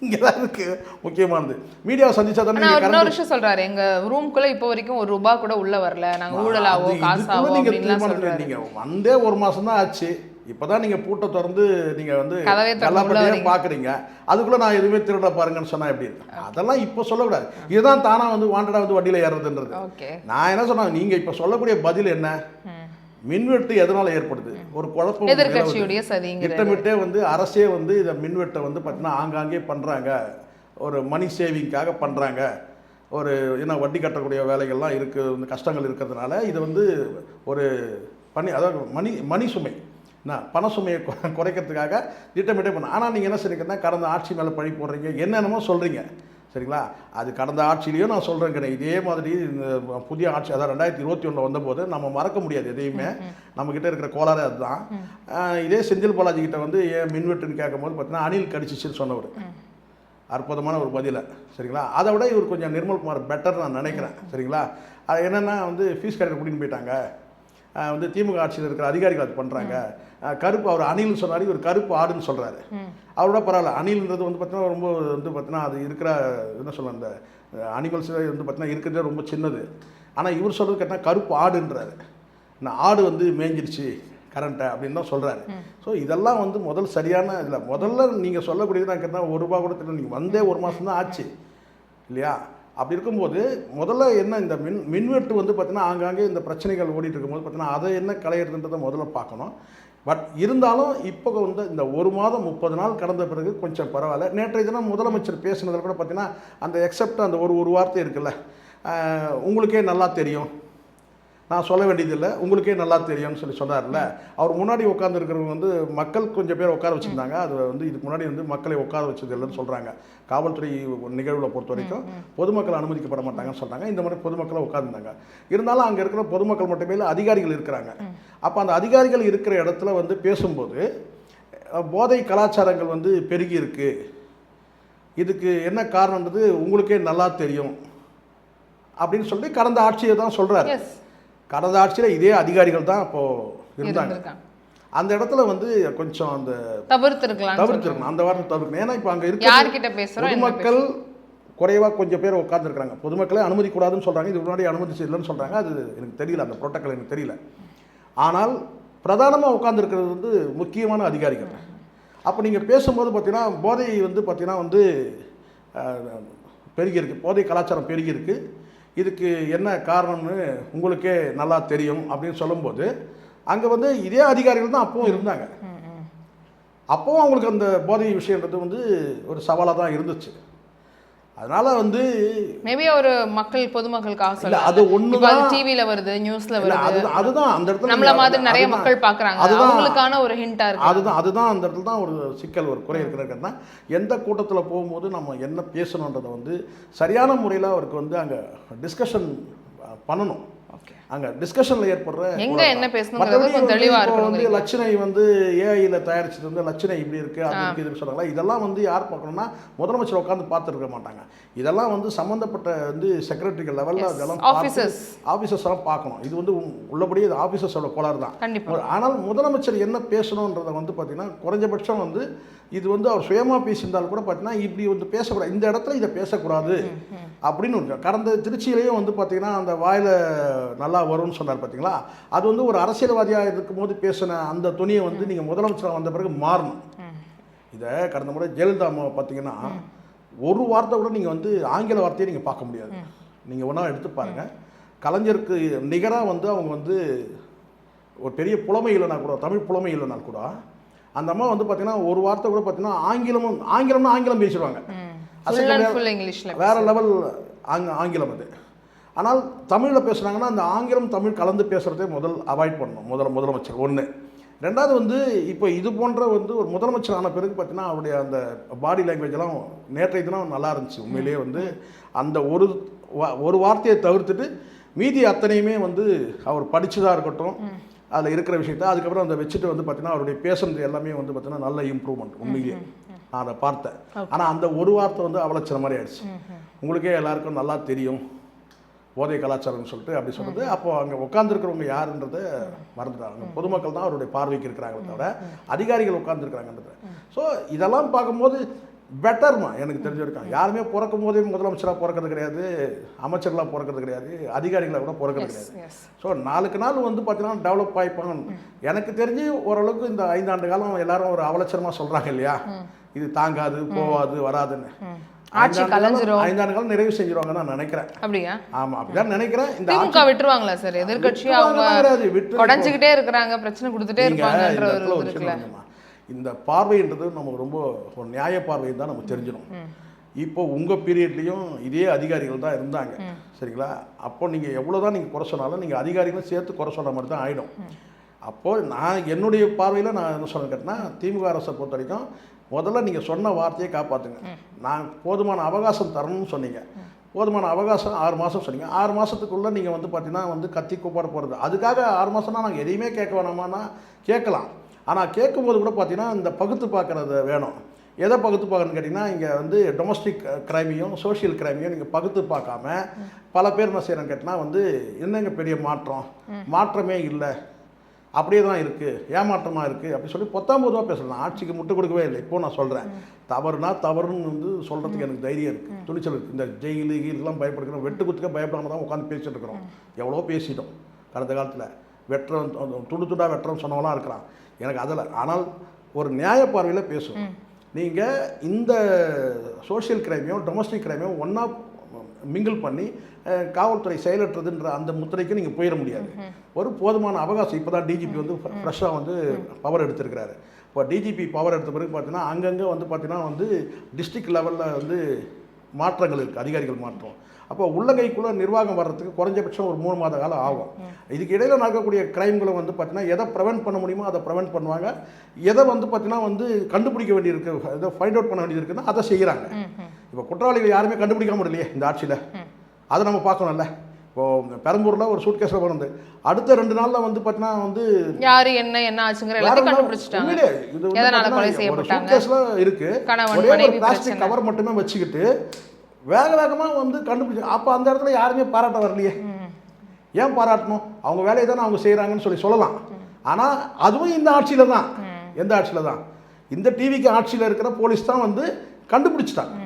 இங்கே தான் இருக்குது முக்கியமானது. மீடியாவை சந்திச்சா தானே. இன்னொரு விஷயம் சொல்றாரு, எங்க ரூம்குள்ள இப்போ வரைக்கும் ஒரு ரூபா கூட உள்ள வரல, நாங்க ஊழலாவோ காசாவோ அப்படின்லாம் சொல்றாரு. நீங்கள் வந்தே ஒரு மாதம் தான் ஆச்சு, இப்போதான் நீங்கள் பூட்டை திறந்து நீங்கள் வந்து கதவே கல்லாப்பட்டியாக பார்க்குறீங்க, அதுக்குள்ளே நான் எதுவுமே திருட பாருங்கன்னு சொன்னால் எப்படி இருக்கு? அதெல்லாம் இப்போ சொல்லக்கூடாது. இதுதான் தானாக வந்து வாண்டடாக வந்து வண்டியில் ஏறுறதுன்றது. நான் என்ன சொன்னேன், நீங்கள் இப்போ சொல்லக்கூடிய பதில் என்ன? மின்வெட்டு எதனால் ஏற்படுது? ஒரு குழப்பம், எதிர்க்கட்சியுடைய சதிங்க திட்டமிட்டே வந்து அரசே வந்து இதை மின்வெட்டை வந்து பார்த்தீங்கன்னா ஆங்காங்கே பண்ணுறாங்க, ஒரு மணி சேவிங்காக பண்ணுறாங்க, ஒரு ஏன்னா வட்டி கட்டக்கூடிய வேலைகள்லாம் இருக்குது, கஷ்டங்கள் இருக்கிறதுனால இதை வந்து ஒரு அதாவது மணி சுமை பண சுமையை குறைக்கிறதுக்காக திட்டமிட்டே பண்ண. ஆனால் நீங்கள் என்ன செய்றீங்கன்னா கடந்த ஆட்சி மேலே பழி போடுறீங்க, என்னென்னமோ சொல்கிறீங்க, சரிங்களா? அது கடந்த ஆட்சியிலையும் நான் சொல்கிறேன் கிடையாது. இதே மாதிரி இந்த புதிய ஆட்சி அதாவது 2021 வந்தபோது நம்ம மறக்க முடியாது எதையுமே, நம்மக்கிட்ட இருக்கிற கோளாறு அதுதான். இதே செந்தில் பாலாஜி கிட்ட வந்து ஏன் மின்வெட்டுன்னு கேட்கும்போது பார்த்தீங்கன்னா அணில் கடிச்சிச்சுன்னு சொன்னவர், அற்புதமான ஒரு பதிலை, சரிங்களா? அதை விட இவர் கொஞ்சம் நிர்மல்குமார் பெட்டர் நான் நினைக்கிறேன், சரிங்களா? அது என்னென்னா வந்து ஃபீஸ் கரெக்ட் கூட்டின்னு போயிட்டாங்க, வந்து திமுக ஆட்சியில் இருக்கிற அதிகாரிகள் அது பண்ணுறாங்க, கருப்பு அவர் அணில்னு சொன்னார், இவர் கருப்பு ஆடுன்னு சொல்கிறாரு. அவரோட பரவாயில்ல, அணில்ன்றது வந்து பார்த்தீங்கன்னா ரொம்ப வந்து பார்த்தீங்கன்னா அது இருக்கிற என்ன சொல்ல அந்த அனிமல்ஸ் வந்து பார்த்தீங்கன்னா இருக்கிறதே ரொம்ப சின்னது. ஆனால் இவர் சொல்கிறது கேட்டால் கருப்பு ஆடுன்றாரு. நான் ஆடு வந்து மேய்ஞ்சிருச்சு கரண்ட்டை அப்படின்னு தான் சொல்கிறாரு. ஸோ இதெல்லாம் வந்து முதல் சரியான இதில் முதல்ல நீங்கள் சொல்லக்கூடியது நான் கேட்டால் ₹1 கூட தெரியல, நீங்கள் வந்தே ஒரு மாதம் தான் ஆச்சு இல்லையா? அப்படி இருக்கும்போது முதல்ல என்ன இந்த மின்வெட்டு வந்து பார்த்தீங்கன்னா ஆங்காங்கே இந்த பிரச்சனைகள் ஓடிட்டு இருக்கும்போது பார்த்தீங்கன்னா அதை என்ன களையிறதுன்றதை முதல்ல பார்க்கணும். பட் இருந்தாலும் இப்போ வந்து இந்த 1 மாதம் 30 நாள் கடந்த பிறகு கொஞ்சம் பரவாயில்ல. நேற்றைய தினம் முதலமைச்சர் பேசுனதில் கூட பார்த்தீங்கன்னா அந்த எக்ஸப்ட் அந்த ஒரு வார்த்தை இருக்குல்ல, உங்களுக்கே நல்லா தெரியும், நான் சொல்ல வேண்டியதில்லை, உங்களுக்கே நல்லா தெரியும்னு சொல்லி சொன்னார்ல. அவர் முன்னாடி உட்காந்துருக்கிறவங்க வந்து மக்கள் கொஞ்சம் பேர் உட்கார வச்சுருந்தாங்க, அது வந்து இதுக்கு முன்னாடி வந்து மக்களை உட்கார வச்சது இல்லைன்னு சொல்கிறாங்க. காவல்துறை நிகழ்வில் பொறுத்த வரைக்கும் பொதுமக்கள் அனுமதிக்கப்பட மாட்டாங்கன்னு சொல்கிறாங்க. இந்த மாதிரி பொதுமக்களை உட்காந்துருந்தாங்க. இருந்தாலும் அங்கே இருக்கிற பொதுமக்கள் மட்டுமே இல்லை, அதிகாரிகள் இருக்கிறாங்க. அப்போ அந்த அதிகாரிகள் இருக்கிற இடத்துல வந்து பேசும்போது போதை கலாச்சாரங்கள் வந்து பெருகி இருக்கு, இதுக்கு என்ன காரணம்ன்றது உங்களுக்கே நல்லா தெரியும் அப்படின்னு சொல்லி கடந்த ஆட்சியை தான் சொல்கிறாரு. கடந்த ஆட்சியில் இதே அதிகாரிகள் தான் அப்போது இருந்தாங்க. அந்த இடத்துல வந்து கொஞ்சம் அந்த தவிர்த்துருக்கணும், அந்த வார்த்தை தவிர்க்கணும். ஏன்னா இப்போ அங்கே இருக்க பொதுமக்கள் குறைவாக கொஞ்சம் பேர் உட்காந்துருக்குறாங்க. பொதுமக்களே அனுமதிக்கூடாதுன்னு சொல்கிறாங்க, இதுக்கு முன்னாடி அனுமதி இல்லைன்னு சொல்கிறாங்க. அது எனக்கு தெரியல, அந்த புரோட்டோக்கால் எனக்கு தெரியல. ஆனால் பிரதானமாக உட்காந்துருக்கிறது வந்து முக்கியமான அதிகாரிகள். அப்போ நீங்கள் பேசும்போது பார்த்தீங்கன்னா போதை வந்து பார்த்தீங்கன்னா வந்து பெருகியிருக்கு, போதை கலாச்சாரம் பெருகியிருக்கு, இதுக்கு என்ன காரணம்னு உங்களுக்கே நல்லா தெரியும் அப்படின்னு சொல்லும்போது அங்கே வந்து இதே அதிகாரிகள் தான் அப்பவும் இருந்தாங்க. அப்போவும் அவங்களுக்கு அந்த போதை விஷயன்றது வந்து ஒரு சவாலாக தான் இருந்துச்சு. அதனால வந்து மேபி ஒரு மக்கள் பொதுமக்களுக்காக சொல்ல அது ஒண்ணுதான் டிவில வருது, நியூஸ்ல வருது, அதுதான் அந்த இடத்துல நம்மள மாதிரி நிறைய மக்கள் பார்க்கறாங்க, அவங்களுக்கான ஒரு ஹிண்டா இருக்கு. அதுதான் அந்த இடத்துல தான் ஒரு சிக்கல், ஒரு குறை இருக்கிறதுனா எந்த கூட்டத்தில் போகும்போது நம்ம என்ன பேசணுன்றதை வந்து சரியான முறையில் அவருக்கு வந்து அங்கே டிஸ்கஷன் பண்ணணும். அங்கே டிஸ்கஷனில் ஏற்படுற எங்கே என்ன பேசணுங்கிறது கொஞ்சம் தெளிவாக இருக்கும். வந்து லட்சணை வந்து ஏஐயில் தயாரிச்சது வந்து லட்சணை இப்படி இருக்குது அது இருக்குது இதுன்னு சொல்கிறாங்களா, இதெல்லாம் வந்து யார் பார்க்கணும்னா முதலமைச்சர் உட்காந்து பார்த்துருக்க மாட்டாங்க. இதெல்லாம் வந்து சம்மந்தப்பட்ட வந்து செக்ரட்டரிகள் லெவலில் அதெல்லாம் ஆஃபீஸர்ஸ் எல்லாம் பார்க்கணும். இது வந்து உள்ளபடியே இது ஆஃபீஸர்ஸோட கோளாறு தான். ஆனால் முதலமைச்சர் என்ன பேசணுன்றதை வந்து பார்த்தீங்கன்னா குறைஞ்சபட்சம் வந்து இது வந்து அவர் சுயமாக பேசியிருந்தாலும் கூட பார்த்தீங்கன்னா இப்படி வந்து பேசக்கூடாது, இந்த இடத்துல இதை பேசக்கூடாது அப்படின்னு ஒன்று. கடந்த திருச்சியிலையும் வந்து பார்த்தீங்கன்னா அந்த வாயில் நல்லா வரும்னு சொன்னார் பார்த்தீங்களா, அது வந்து ஒரு அரசியல்வாதியாக இருக்கும்போது பேசின அந்த துணியை வந்து நீங்கள் முதலமைச்சராக வந்த பிறகு மாறணும். இதை கடந்த முறை ஜெயலலிதா பார்த்தீங்கன்னா ஒரு வார்த்தை கூட நீங்கள் வந்து ஆங்கில வார்த்தையை நீங்கள் பார்க்க முடியாது. நீங்கள் ஒன்றா எடுத்து பாருங்கள், கலைஞருக்கு நிகராக வந்து அவங்க வந்து ஒரு பெரிய புலமை இல்லைனா கூட, தமிழ் புலமை இல்லைனா கூட அந்த அம்மா வந்து பார்த்தீங்கன்னா ஒரு வார்த்தை கூட பார்த்தீங்கன்னா ஆங்கிலம் பேசுவாங்க, வேற லெவல் ஆங்கிலம் அது. ஆனால் தமிழில் பேசுகிறாங்கன்னா அந்த ஆங்கிலம் தமிழ் கலந்து பேசுகிறதே அவாய்ட் பண்ணணும் முதலமைச்சர் ஒன்று. ரெண்டாவது வந்து இப்போ இது போன்ற வந்து ஒரு முதலமைச்சர் ஆன பிறகு பார்த்தீங்கன்னா அவருடைய அந்த பாடி லாங்குவேஜெல்லாம் நேற்றைய தினம் நல்லா இருந்துச்சு. உண்மையிலேயே வந்து அந்த ஒரு வார்த்தையை தவிர்த்துட்டு மீதி அத்தனையுமே வந்து அவர் படிச்சதா இருக்கட்டும், அதில் இருக்கிற விஷயத்த அதுக்கப்புறம் அதை வச்சுட்டு வந்து பார்த்தீங்கன்னா அவருடைய பேசுறது எல்லாமே வந்து பார்த்தீங்கன்னா நல்ல இம்ப்ரூவ்மெண்ட் உண்மையிலேயே நான் அதை பார்த்தேன். ஆனால் அந்த ஒரு வார்த்தை வந்து அவலட்சண மாதிரி ஆயிடுச்சு. உங்களுக்கே எல்லாருக்கும் நல்லா தெரியும் போதை கலாச்சாரம்னு சொல்லிட்டு அப்படி சொல்கிறது. அப்போ அங்கே உட்காந்துருக்கிறவங்க யாருன்றதை மறந்துட்டாங்க. பொதுமக்கள் தான் அவருடைய பார்வைக்கு இருக்கிறாங்களே தவிர அதிகாரிகள் உட்காந்துருக்கிறாங்கன்றது. ஸோ இதெல்லாம் பார்க்கும்போது பெட்டர்மா எனக்கு தெரிஞ்சிருக்காங்க. யாருமே பிறக்கும் போதே முதலமைச்சராக பிறக்கிறது கிடையாது, அமைச்சர்களாக பிறக்கிறது கிடையாது, அதிகாரிகளாக கூட பிறக்கிறது கிடையாது. ஸோ நாளுக்கு நாள் வந்து பார்த்தீங்கன்னா டெவலப் ஆகிப்பாங்க. எனக்கு தெரிஞ்சு ஓரளவுக்கு இந்த 5 ஆண்டு காலம் எல்லாரும் ஒரு அவலட்சணமாக சொல்கிறாங்க இல்லையா, இது தாங்காது போவாது வராதுன்னு. 5 ஆண்டு காலம் நிறைவு செஞ்சிருவாங்க நான் நினைக்கிறேன். அப்படியா? ஆமா, அப்படிதான் நினைக்கிறேன். இந்த திமுக விட்டுருவாங்களா சார்? எதிர்க்கட்சி அவங்க உடைஞ்சுக்கிட்டே இருக்கிறாங்க, பிரச்சனை கொடுத்துட்டே இருப்பாங்கன்ற ஒரு இருக்குல்ல. இந்த பார்வைன்றது நமக்கு ரொம்ப ஒரு நியாய பார்வை தான் நமக்கு தெரிஞ்சிடும். இப்போ உங்கள் பீரியட்லேயும் இதே அதிகாரிகள் தான் இருந்தாங்க, சரிங்களா? அப்போ நீங்கள் எவ்வளோ தான் நீங்கள் குறை சொன்னாலும் நீங்கள் அதிகாரிகளும் சேர்த்து குறை சொன்ன மாதிரி தான் ஆகிடும். அப்போது நான் என்னுடைய பார்வையில் நான் என்ன சொல்ல கேட்டேன்னா, திமுக அரசை பொறுத்த வரைக்கும் முதல்ல நீங்கள் சொன்ன வார்த்தையை காப்பாற்றுங்க. நான் போதுமான அவகாசம் தரணும்னு சொன்னீங்க. போதுமான அவகாசம் 6 மாதம் சொன்னீங்க. 6 மாதத்துக்குள்ளே நீங்கள் வந்து பார்த்தீங்கன்னா வந்து கத்தி கூப்பாட போகிறது. அதுக்காக 6 மாதம்னா நாங்கள் எதையுமே கேட்க வேணாமான்னா கேட்கலாம். ஆனால் கேட்கும்போது கூட பார்த்தீங்கன்னா இந்த பகுத்து பார்க்குறது வேணும். எதை பகுத்து பார்க்கணுன்னு கேட்டிங்கன்னா, இங்கே வந்து டொமஸ்டிக் கிரைமையும் சோஷியல் கிரைமையும் நீங்கள் பகுத்து பார்க்காம பல பேர் என்ன செய்கிறேன்னு கேட்டிங்கன்னா வந்து என்னங்க பெரிய மாற்றமே இல்லை, அப்படியே தான் இருக்குது, ஏமாற்றமாக இருக்குது அப்படி சொல்லி 19 பேசலாம். ஆட்சிக்கு முட்டு கொடுக்கவே இல்லை. இப்போது நான் சொல்கிறேன், தவறுனா தவறுன்னு வந்து சொல்கிறதுக்கு எனக்கு தைரியம் இருக்குது, துணிச்சல் இருக்குது. இந்த ஜெயிலு கீழெலாம் பயப்படுக்கிறோம், வெட்டு குத்துக்க பயப்படாமல் தான் உட்காந்து பேசிகிட்டு இருக்கிறோம். எவ்வளோ பேசிட்டோம் கடந்த காலத்தில். வெட்டுறோம், துண்டாக வெட்டுறோம் சொன்னவங்களாம் இருக்கிறான். எனக்கு அதில் ஆனால் ஒரு நியாய பார்வையில் பேசுவோம். நீங்கள் இந்த சோஷியல் கிரைமையும் டொமஸ்டிக் கிரைமையும் ஒன்றா மிங்கிள் பண்ணி காவல்துறை செயலற்றதுன்ற அந்த முத்திரைக்கு நீங்கள் போயிட முடியாது. ஒரு போதுமான அவகாசம். இப்போ தான் டிஜிபி வந்து ஃப்ரெஷ்ஷாக வந்து பவர் எடுத்திருக்கிறாரு. இப்போ டிஜிபி பவர் எடுத்த பிறகு பார்த்தீங்கன்னா அங்கங்கே வந்து பார்த்தீங்கன்னா வந்து டிஸ்ட்ரிக்ட் லெவலில் வந்து மாற்றங்கள் இருக்குது, அதிகாரிகள் மாற்றம். அப்போ உள்ளங்கைக்குள்ளே நிர்வாகம் வர்றதுக்கு குறைஞ்சபட்சம் ஒரு 3 மாத காலம் ஆகும். இதுக்கு இடையில் நடக்கக்கூடிய கிரைம்களை வந்து பார்த்தீங்கன்னா எதை ப்ரிவென்ட் பண்ண முடியுமோ அதை ப்ரிவென்ட் பண்ணுவாங்க. எதை வந்து பார்த்தீங்கன்னா வந்து கண்டுபிடிக்க வேண்டியிருக்கு, எதை ஃபைண்ட் அவுட் பண்ண வேண்டியது இருக்குன்னா அதை செய்கிறாங்க. இப்போ குற்றவாளிகள் யாருமே கண்டுபிடிக்க முடியலையே இந்த ஆட்சியில், அதை நம்ம பார்க்கணும்ல. இப்போது பெரம்பூரில் ஒரு சூட் கேஸில் போனது அடுத்த 2 நாளில் வந்து பார்த்தீங்கன்னா வந்து யார் என்ன ஆச்சுங்கிற எல்லாத்தையும் கண்டுபிடிச்சிட்டாங்க. இது ஒரு சூட் கேஸில் இருக்குது, ஒரே ஒரு பிளாஸ்டிக் கவர் மட்டுமே வச்சுக்கிட்டு வேகமாக வந்து கண்டுபிடிச்சி. அப்போ அந்த இடத்துல யாருமே பாராட்ட வரலையே. ஏன் பாராட்டணும்? அவங்க வேலையை தானே அவங்க செய்கிறாங்கன்னு சொல்லலாம். ஆனால் அதுவும் இந்த ஆட்சியில் தான். எந்த ஆட்சியில் தான்? இந்த டிவிக்கு ஆட்சியில் இருக்கிற போலீஸ் தான் வந்து கண்டுபிடிச்சிட்டாங்க.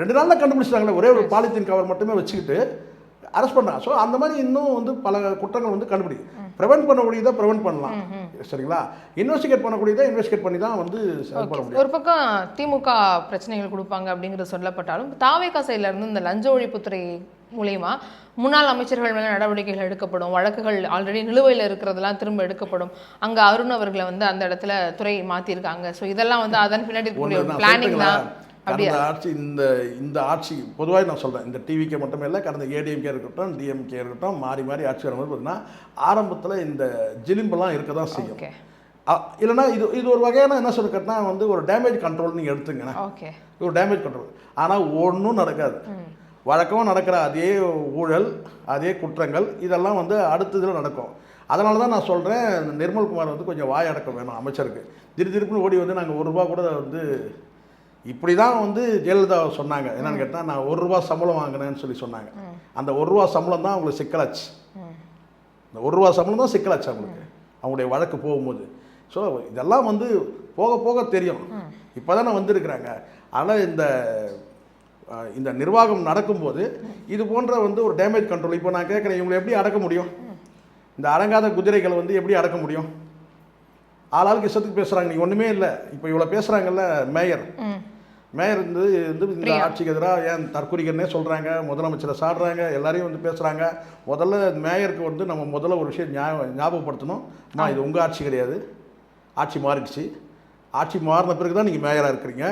2 நாளில் கண்டுபிடிச்சிட்டாங்களே, ஒரே ஒரு பாலித்தீன் கவர் மட்டுமே வச்சுக்கிட்டு அரெஸ்ட் பண்ணாங்க. ஸோ அந்த மாதிரி இன்னும் வந்து பல குற்றங்கள் வந்து கண்டுபிடிக்கும். ப்ரிவென்ட் பண்ணக்கூடியதை ப்ரிவென்ட் பண்ணலாம், சரிங்களா? இன்வெஸ்டிகேட் பண்ணக்கூடியதை இன்வெஸ்டிகேட் பண்ணி தான் வந்து செயல்பட முடியும். ஒரு பக்கம் திமுக பிரச்சனைகள் கொடுப்பாங்க அப்படிங்கிறது சொல்லப்பட்டாலும், தாவேகா சைடில் இருந்து இந்த லஞ்ச ஒழிப்புத்துறை மூலயமா முன்னாள் அமைச்சர்கள் மேலே நடவடிக்கைகள் எடுக்கப்படும், வழக்குகள் ஆல்ரெடி நிலுவையில் இருக்கிறதெல்லாம் திரும்ப எடுக்கப்படும். அங்கே அருண் அவர்களை வந்து அந்த இடத்துல துறை மாற்றிருக்காங்க. ஸோ இதெல்லாம் வந்து அதன் பின்னாடி இருக்கக்கூடிய ஒரு பிளானிங் தான். கடந்த ஆட்சி இந்த ஆட்சி பொதுவாக நான் சொல்கிறேன், இந்த டிவிக்கே மட்டுமே இல்லை, கடந்த ஏடிஎம்கே இருக்கட்டும் டிஎம்கே இருக்கட்டும் மாறி ஆட்சி வரும்போது பார்த்தீங்கன்னா ஆரம்பத்தில் இந்த ஜிலிம்பெல்லாம் இருக்க தான் செய்யும். இல்லைனா இது ஒரு வகையான என்ன சொல்லிக்கட்டா வந்து ஒரு டேமேஜ் கண்ட்ரோல் நீங்கள் எடுத்துங்கண்ணா. இது ஒரு டேமேஜ் கண்ட்ரோல். ஆனால் ஒன்றும் நடக்காது. வழக்கமாக நடக்கிற அதே ஊழல், அதே குற்றங்கள் இதெல்லாம் வந்து அடுத்த இதில் நடக்கும். அதனால தான் நான் சொல்கிறேன், நிர்மல்குமார் வந்து கொஞ்சம் வாய் அடக்கம் வேணும் அமைச்சருக்கு. திருப்புன்னு ஓடி வந்து நாங்கள் ₹1 கூட வந்து இப்படி தான் வந்து ஜெயலலிதா சொன்னாங்க. என்னென்னு கேட்டால், நான் ₹1 சம்பளம் வாங்கினேன்னு சொன்னாங்க. அந்த ₹1 சம்பளம் தான் அவங்களுக்கு சிக்கலாச்சு. இந்த ₹1 சம்பளம் தான் சிக்கலாச்சு அவங்களுக்கு, அவங்களுடைய வழக்கு போகும்போது. ஸோ இதெல்லாம் வந்து போக போக தெரியும். இப்போ தானே வந்திருக்கிறாங்க. ஆனால் இந்த நிர்வாகம் நடக்கும்போது இது போன்ற வந்து ஒரு டேமேஜ் கண்ட்ரோல். இப்போ நான் கேட்குறேன், இவங்களை எப்படி அடக்க முடியும்? இந்த அடங்காத குதிரைகளை வந்து எப்படி அடக்க முடியும்? ஆளாளுக்கு இஷ்டத்துக்கு பேசுகிறாங்க. நீங்கள் ஒன்றுமே இல்லை. இப்போ இவ்வளோ பேசுகிறாங்கல்ல மேயர் வந்து இந்த ஆட்சிக்கு எதிராக ஏன் தற்குறிகள்னே சொல்கிறாங்க, முதலமைச்சரை சாடுறாங்க, எல்லாரையும் வந்து பேசுகிறாங்க. முதல்ல மேயருக்கு வந்து நம்ம முதல்ல ஒரு விஷயம் ஞாபகப்படுத்தணும். இது உங்கள் ஆட்சி கிடையாது, ஆட்சி மாறிடுச்சு. ஆட்சி மாறின பிறகு தான் நீங்கள் மேயராக இருக்கிறீங்க,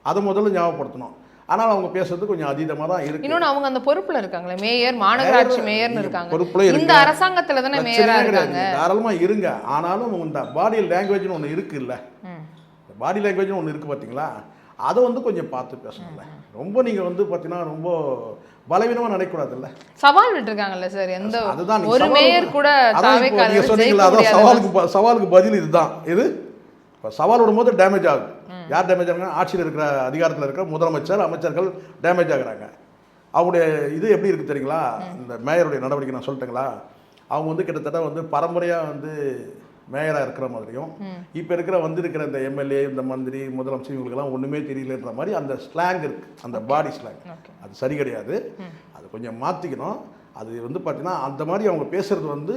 அதை முதல்ல ஞாபகப்படுத்தணும். ஆனால் அவங்க பேசுறது கொஞ்சம் அதீதமாக தான் இருக்கு. இன்னொன்று அவங்க அந்த பொறுப்பில் இருக்காங்களே, மேயர், மாநகராட்சி மேயர்னு இருக்காங்க. பொறுப்புல இந்த அரசாங்கத்தில் தானே மேயராக இருக்காங்க. தாராளமாக இருங்க. ஆனாலும் இந்த பாடி லாங்குவேஜ்னு ஒன்று இருக்குது இல்லை, பாடி லாங்குவேஜ்னு ஒன்று இருக்குது பார்த்தீங்களா? அதை வந்து கொஞ்சம் பார்த்து பேசணும்ல. ரொம்ப நீங்கள் வந்து பார்த்தீங்கன்னா ரொம்ப பலவீனமாக நினைக்கக்கூடாதுல்ல. சவால் விட்டுருக்காங்கல்ல சார், எந்த அதுதான் ஒரு மேயர் கூட நீங்கள் சொன்னீங்களா, அதான் சவாலுக்கு பதில் இதுதான். இது இப்போ சவால் விடும்போது டேமேஜ் ஆகுது. யார் டேமேஜ் ஆகுறாங்க? ஆட்சியில் இருக்கிற அதிகாரத்தில் இருக்கிற முதலமைச்சர், அமைச்சர்கள் டேமேஜ் ஆகுறாங்க. அவங்களுடைய இது எப்படி இருக்குது தெரியுங்களா? இந்த மேயருடைய நடவடிக்கை நான் சொல்லிட்டேங்களா, அவங்க வந்து கிட்டத்தட்ட வந்து பரம்பரையாக வந்து மேயராக இருக்கிற மாதிரியும், இப்போ இருக்கிற வந்திருக்கிற இந்த எம்எல்ஏ, இந்த மந்திரி, முதலமைச்சர் இவங்களுக்கெல்லாம் ஒன்றுமே தெரியலன்ற மாதிரி அந்த ஸ்லாங் இருக்குது, அந்த பாடி ஸ்லாங். அது சரி கிடையாது, அது கொஞ்சம் மாற்றிக்கணும். அது வந்து பார்த்தீங்கன்னா அந்த மாதிரி அவங்க பேசுகிறது வந்து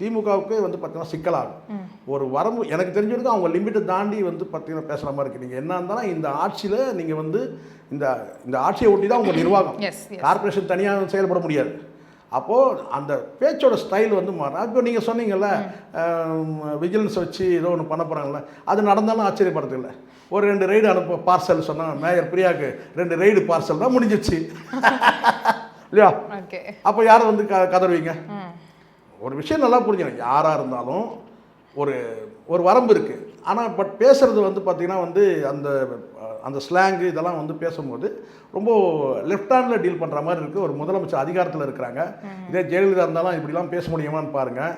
திமுகவுக்கு வந்து பார்த்தீங்கன்னா சிக்கலாகும். ஒரு வரம்பு எனக்கு தெரிஞ்சிருக்கும், அவங்க லிமிட்டை தாண்டி வந்து பார்த்தீங்கன்னா பேசுகிற மாதிரி இருக்குது. நீங்கள் என்ன இருந்தாலும் இந்த ஆட்சியில் நீங்கள் வந்து இந்த ஆட்சியை ஒட்டி தான் உங்கள் நிர்வாகம், கார்பரேஷன் தனியாக செயல்பட முடியாது. அப்போது அந்த பேச்சோட ஸ்டைல் வந்து மாறும். இப்போ நீங்கள் சொன்னீங்கல்ல, விஜிலன்ஸ் வச்சு ஏதோ ஒன்று பண்ண போகிறாங்களே, அது நடந்தாலும் ஆச்சரியப்படுறதில்லை. ஒரு 2 ரைடு அனுப்ப பார்சல் சொன்னால் மேயர் பிரியாவுக்கு 2 ரைடு பார்சல் தான் முடிஞ்சிச்சு இல்லையா? அப்போ யாரை வந்து கதறுவீங்க? ஒரு விஷயம் நல்லா புரிஞ்சுக்கணும், யாராக இருந்தாலும் ஒரு வரம்பு இருக்குது. ஆனால் பட் பேசுகிறது வந்து பார்த்திங்கன்னா வந்து அந்த ஸ்லாங்கு இதெல்லாம் வந்து பேசும்போது ரொம்ப லெஃப்ட் ஹேண்டில் டீல் பண்ணுற மாதிரி இருக்குது. ஒரு முதலமைச்சர் அதிகாரத்தில் இருக்கிறாங்க, இதே ஜெயலலிதா இருந்தாலும் இப்படிலாம் பேச முடியுமான்னு பாருங்கள்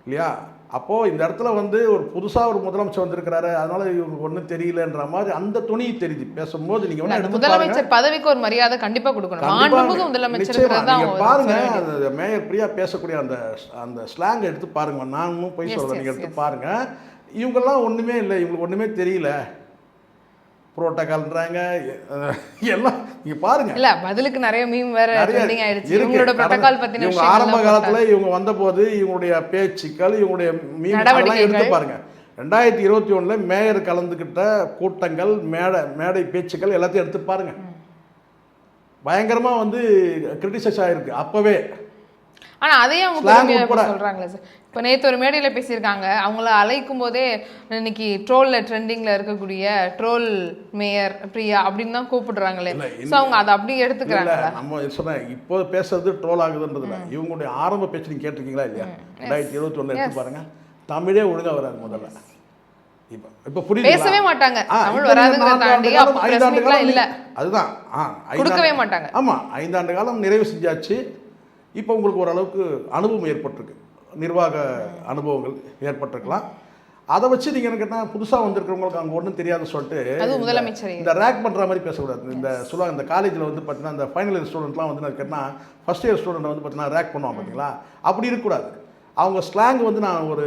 இல்லையா? அப்போது இந்த இடத்துல வந்து ஒரு புதுசாக ஒரு முதலமைச்சர் வந்திருக்கிறாரு, அதனால இவங்க ஒன்றும் தெரியலன்ற மாதிரி அந்த துணி தெரியுது பேசும்போது. நீங்கள் வந்து முதலமைச்சர் பதவிக்கு ஒரு மரியாதை கண்டிப்பாக கொடுக்கணும். நீங்கள் பாருங்க, அந்த மேயர் பிரியா பேசக்கூடிய அந்த ஸ்லாங் எடுத்து பாருங்க. நானும் போய் சொல்கிறேன், நீங்கள் எடுத்து பாருங்க. இவங்கெல்லாம் ஒன்றுமே இல்லை, இவங்களுக்கு ஒன்றுமே தெரியல, புரோட்டோகால்ன்றாங்க எல்லாம். நீங்க பாருங்க, இல்ல பதிலுக்கு நிறைய மீம் வேற ட்ரெண்டிங் ஆயிடுச்சு இவங்களோட புரோட்டோகால் பத்தின விஷயம். இவங்க ஆரம்ப காலத்துல இவங்க வந்தபோது இவங்களுடைய பேச்சுக்கள், இவங்களுடைய மீம் எல்லாம் எடுத்து பாருங்க. 2021 மேயர் கலந்துக்கிட்ட கூட்டங்கள், மேடை பேச்சுக்கள் எல்லாத்தையும் எடுத்து பாருங்க. பயங்கரமா வந்து கிரிட்டிசைஸ் ஆயிருக்கு அப்பவே. ஆனா அதையும் அவங்க சொல்றாங்களே சார். இப்போ நேற்று ஒரு மேடையில் பேசியிருக்காங்க, அவங்கள அழைக்கும் போதே இன்னைக்கு ட்ரோல்ல ட்ரெண்டிங்ல இருக்கக்கூடிய ட்ரோல் மேயர் பிரியா அப்படின்னு தான் கூப்பிடுறாங்களே. ஸோ அவங்க அதை அப்படியே எடுத்துக்கிறாங்க. நம்ம சொன்னேன் இப்போ பேசுறது ட்ரோல் ஆகுதுன்றதுல இவங்களுடைய ஆரம்ப பேச்சு நீங்க கேட்டிருக்கீங்களா இல்லையா? 2021 எடுத்து பாருங்க, தமிழே ஒழுங்கா வராது முதல்ல. இப்போ புரியுது, பேசவே மாட்டாங்க, தமிழ் வராதுங்கறத தாண்டி இல்ல, அதுதான் கொடுக்கவே மாட்டாங்க. ஆமா, 5 ஆண்டு காலம் நிறைவு செஞ்சாச்சு. இப்போ உங்களுக்கு ஓரளவுக்கு அனுபவம் ஏற்பட்டிருக்கு, நிர்வாக அனுபவங்கள் ஏற்பட்டிருக்கலாம். அதை வச்சு நீங்கள் என்ன கேட்டால் புதுசாக வந்திருக்கிறவங்களுக்கு அங்கே ஒன்றும் தெரியாதுன்னு சொல்லிட்டு முதலமைச்சர் இந்த ரேக் பண்ணுற மாதிரி பேசக்கூடாது. இந்த காலேஜில் வந்து பார்த்தீங்கன்னா இந்த ஃபைனல் இயர் ஸ்டூடெண்ட்லாம் வந்து நான் கேட்டால் ஃபஸ்ட் இயர் ஸ்டூடெண்ட்டை வந்து பார்த்தீங்கன்னா ரேக் பண்ணுவாங்க பார்த்தீங்களா, அப்படி இருக்கக்கூடாது. அவங்க ஸ்லாங் வந்து நான் ஒரு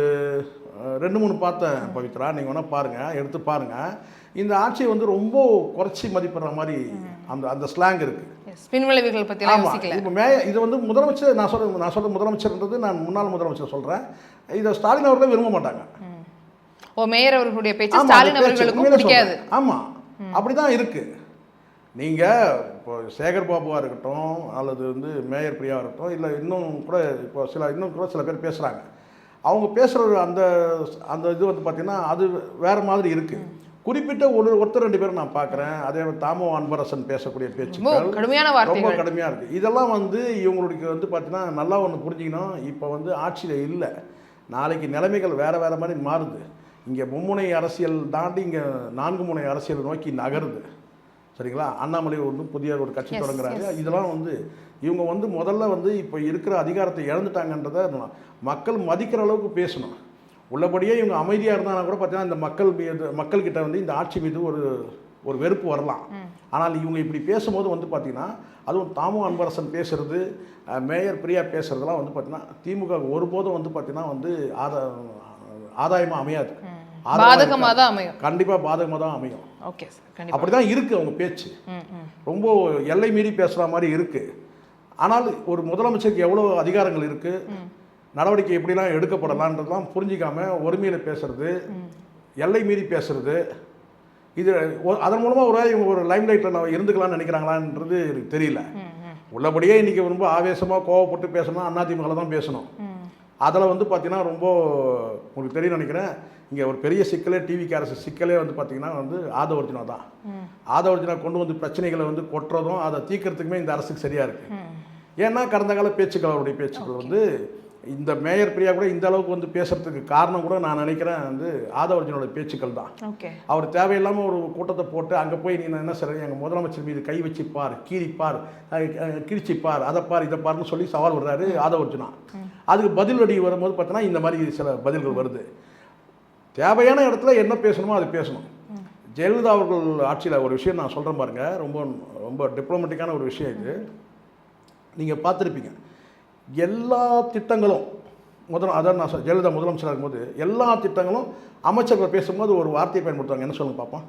2-3 பார்த்தேன் பவித்ரா, நீங்கள் வேணால் பாருங்கள், எடுத்து பாருங்கள். இந்த ஆட்சியை வந்து ரொம்ப குறைச்சி மதிப்பிடுற மாதிரி அந்த ஸ்லாங் இருக்குது. பின்விளைவுகள் பற்றி இப்போ இது வந்து முதலமைச்சர், நான் சொல்ற முதலமைச்சர்ன்றது நான் முன்னாள் முதலமைச்சர் சொல்கிறேன். இதை ஸ்டாலின் அவர்களே விரும்ப மாட்டாங்க. மேயர் அவர்களுடைய பேச்சு ஸ்டாலின் அவர்களுக்கு பிடிக்காது. ஆமாம், அப்படி தான் இருக்குது. நீங்கள் இப்போ சேகர் பாபுவாக இருக்கட்டும், அல்லது வந்து மேயர் பிரியாவாக இருக்கட்டும், இல்லை இன்னும் கூட இப்போ சில பேர் பேசுகிறாங்க. அவங்க பேசுகிற அந்த இது வந்து பார்த்திங்கன்னா அது வேறு மாதிரி இருக்குது. குறிப்பிட்ட ஒருத்தர் 2 பேரும் நான் பார்க்குறேன். அதே தாமோ அன்பரசன் பேசக்கூடிய பேச்சுக்கள் ரொம்ப கடுமையாக இருக்குது. இதெல்லாம் வந்து இவங்களுக்கு வந்து பார்த்தீங்கன்னா நல்லா ஒன்று புரிஞ்சுக்கணும். இப்போ வந்து ஆட்சியில் இல்லை, நாளைக்கு நிலைமைகள் வேறு மாதிரி மாறுது. இங்கே மும்முனை அரசியல் தாண்டி இங்கே 4 முனை அரசியல் நோக்கி நகருது. சரிங்களா? அண்ணாமலை வந்து புதிய ஒரு கட்சி தொடங்குறாங்க. இதெல்லாம் வந்து இவங்க வந்து முதல்ல வந்து இப்போ இருக்கிற அதிகாரத்தை இழந்துட்டாங்கன்றதை மக்கள் மதிக்கிற அளவுக்கு பேசணும். உள்ளபடியே இவங்க அமைதியாக இருந்தாங்கன்னா கூட பார்த்தீங்கன்னா இந்த மக்கள்கிட்ட வந்து இந்த ஆட்சி மீது ஒரு வெறுப்பு வரலாம். ஆனால் இவங்க இப்படி பேசும்போது வந்து பார்த்திங்கன்னா, அதுவும் தாமோ அன்பரசன் பேசுகிறது, மேயர் பிரியா பேசுகிறதுலாம் வந்து பார்த்திங்கன்னா திமுக ஒருபோதும் வந்து பார்த்திங்கன்னா வந்து ஆதாயமாக அமையாது, பாதகமாக தான் அமையும். கண்டிப்பாக பாதகமாக தான் அமையும். ஓகே சார், அப்படி தான் இருக்குது அவங்க பேச்சு. ரொம்ப எல்லை மீறி பேசுகிற மாதிரி இருக்குது. ஆனால் ஒரு முதலமைச்சருக்கு எவ்வளோ அதிகாரங்கள் இருக்குது, நடவடிக்கை எப்படிலாம் எடுக்கப்படலான்றதுலாம் புரிஞ்சிக்காம ஒருமையில் பேசுறது, எல்லை மீறி பேசுறது, இது அதன் மூலமாக இவங்க ஒரு லைம் லைட்டில் இருந்துக்கலாம்னு நினைக்கிறாங்களான்றது எனக்கு தெரியல. உள்ளபடியே இன்றைக்கி ரொம்ப ஆவேசமாக கோவப்பட்டு பேசணும், அதிமுகவில் தான் பேசணும். அதில் வந்து பார்த்திங்கன்னா ரொம்ப உங்களுக்கு தெரியும் நினைக்கிறேன், இங்கே ஒரு பெரிய சிக்கலே, டிவிக்கு அரசு சிக்கலே வந்து பார்த்திங்கன்னா வந்து ஆதவர்ஜுனா தான். ஆதவர்ஜுனா கொண்டு வந்து பிரச்சனைகளை வந்து கொட்டுறதும் அதை தீர்க்கறதுக்குமே இந்த அரசுக்கு சரியாக இருக்குது. ஏன்னா கடந்த கால பேச்சுக்கள், அவருடைய பேச்சுக்கள் வந்து இந்த மேயர் பிரியா கூட இந்த அளவுக்கு வந்து பேசுறதுக்கு காரணம் கூட நான் நினைக்கிறேன் வந்து ஆதவர்ஜனோட பேச்சுக்கள் தான். ஓகே. அவர் தேவையில்லாமல் ஒரு கூட்டத்தை போட்டு அங்கே போய் நீ என்ன சொல்கிறேன் எங்கள் முதலமைச்சர் மீது கை வச்சுப்பார், கீரிப்பார், கிழிச்சிப்பார், அதைப்பார் இதைப்பார்னு சொல்லி சவால் விடுறாரு ஆதவர்ஜனா. அதுக்கு பதில் வடி வரும்போது பார்த்தீங்கன்னா இந்த மாதிரி சில பதில்கள் வருது. தேவையான இடத்துல என்ன பேசணுமோ அது பேசணும். ஜெயலலிதா அவர்கள் ஆட்சியில் ஒரு விஷயம் நான் சொல்கிறேன் பாருங்க, ரொம்ப ரொம்ப டிப்ளமேட்டிக்கான ஒரு விஷயம் இது. நீங்கள் பார்த்துருப்பீங்க, எல்லா திட்டங்களும் அதான் நான் ஜெயலலிதா முதலமைச்சராக இருக்கும்போது எல்லா திட்டங்களும் அமைச்சர்கள் பேசும்போது ஒரு வார்த்தையை பயன்படுத்துவாங்க. என்ன சொல்லுங்க பார்ப்போம்,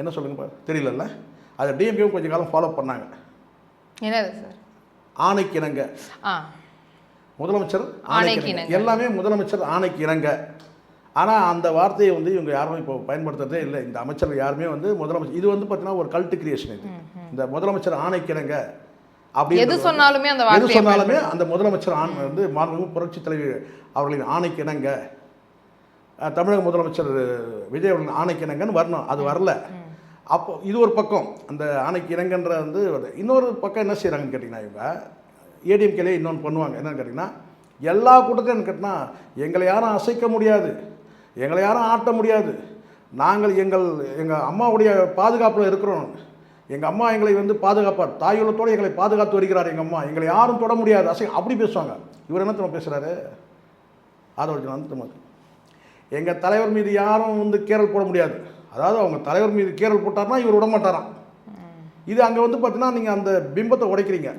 என்ன சொல்லுங்க தெரியலல்ல. அதை டிஎம்கேவும் கொஞ்சம் காலம் ஃபாலோ பண்ணாங்க. என்னது சார்? ஆணைக்கு இணங்க. முதலமைச்சர் ஆணைக்கு இணங்க, எல்லாமே முதலமைச்சர் ஆணைக்கு இணங்க. ஆனால் அந்த வார்த்தையை வந்து இவங்க யாருமே இப்போ பயன்படுத்துறதே இல்லை. இந்த அமைச்சர்கள் யாருமே வந்து முதலமைச்சர், இது வந்து பார்த்தீங்கன்னா ஒரு கல்ட்டு கிரியேஷன். இது இந்த முதலமைச்சர் ஆணைக்கு இணங்க அப்படி எது சொன்னாலுமே அந்த முதலமைச்சர் வந்து மாண்புமிகு புரட்சி தலைவர் அவர்களின் ஆணைக்கு இணங்க, தமிழக முதலமைச்சர் விஜய் அவர்களின் ஆணைக்கு இணங்கன்னு வரணும். அது வரல. அப்போ இது ஒரு பக்கம், அந்த ஆணைக்கு இணங்கன்ற வந்து இன்னொரு பக்கம் என்ன செய்கிறாங்கன்னு கேட்டிங்கன்னா, இவங்க ஏடிஎம்கேலே இன்னொன்று பண்ணுவாங்க. என்னன்னு கேட்டிங்கன்னா, எல்லா கூட்டத்தையும் கேட்டினா எங்களை யாரும் அசைக்க முடியாது, எங்களை யாரும் ஆட்ட முடியாது, நாங்கள் எங்கள் அம்மாவுடைய பாதுகாப்பில் இருக்கிறோம், எங்கள் அம்மா எங்களை வந்து பாதுகாப்பார், தாயுள்ளத்தோடு எங்களை பாதுகாத்து வருகிறார் எங்கள் அம்மா, எங்களை யாரும் தொட முடியாது அப்படி பேசுவாங்க. இவர் என்ன தெரியுமா பேசுகிறாரு ஆதவர்ஜனா, எங்கள் தலைவர் மீது யாரும் வந்து கேரல் போட முடியாது, அதாவது அவங்க தலைவர் மீது கேரல் போட்டார்னா இவர் விடமாட்டாராம். இது அங்கே வந்து பார்த்தீங்கன்னா நீங்கள் அந்த பிம்பத்தை உடைக்கிறீங்க.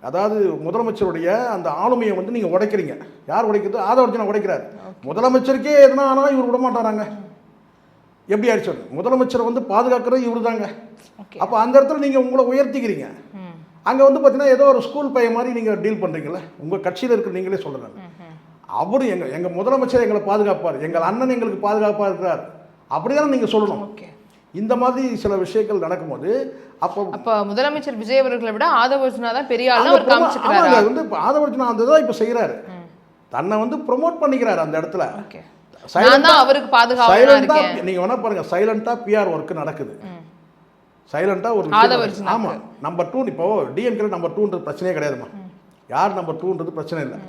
அதாவது முதலமைச்சருடைய அந்த ஆளுமையை வந்து நீங்கள் உடைக்கிறீங்க. யார் உடைக்கிறது? ஆதவர்ஜனா உடைக்கிறார். முதலமைச்சருக்கே எதுனா ஆனால் இவர் விடமாட்டாராங்க. எப்படி ஆயிடுச்சு? முதலமைச்சரை வந்து பாதுகாக்கிறது இவரு தாங்க. அப்போ அந்த இடத்துல நீங்கள் உங்களை உயர்த்திக்கிறீங்க. அங்கே வந்து பார்த்தீங்கன்னா ஏதோ ஒரு ஸ்கூல் பையன் மாதிரி நீங்கள் டீல் பண்ணுறீங்களே. உங்கள் கட்சியில் இருக்கிற நீங்களே சொல்கிறாங்க, அவரு எங்கள் முதலமைச்சர் எங்களை பாதுகாப்பார், எங்கள் அண்ணன் எங்களுக்கு பாதுகாப்பாக இருக்கிறார், அப்படிதானே நீங்கள் சொல்லணும். இந்த மாதிரி சில விஷயங்கள் நடக்கும்போது அப்போ முதலமைச்சர் விஜய் அவர்களை விட ஆதவர்ஜனா தான் பெரிய ஆளா அவர் காமிச்சுக்கிறாரு. வந்து ஆதவர்ஜனா அந்த தான் இப்போ செய்கிறாரு, தன்னை வந்து ப்ரொமோட் பண்ணிக்கிறாரு அந்த இடத்துல. அவருக்கு பாதுகாப்பு நீங்க வேணா பாருங்க, சைலண்டா பிஆர் ஒர்க் நடக்குது, சைலண்டா ஒரு ஆமா. நம்பர் 2 இப்போ டிஎம்கே நம்பர் 2ன்றது பிரச்சனையே கிடையாதுமா. யார் நம்பர் 2ன்றது பிரச்சனை இல்லை.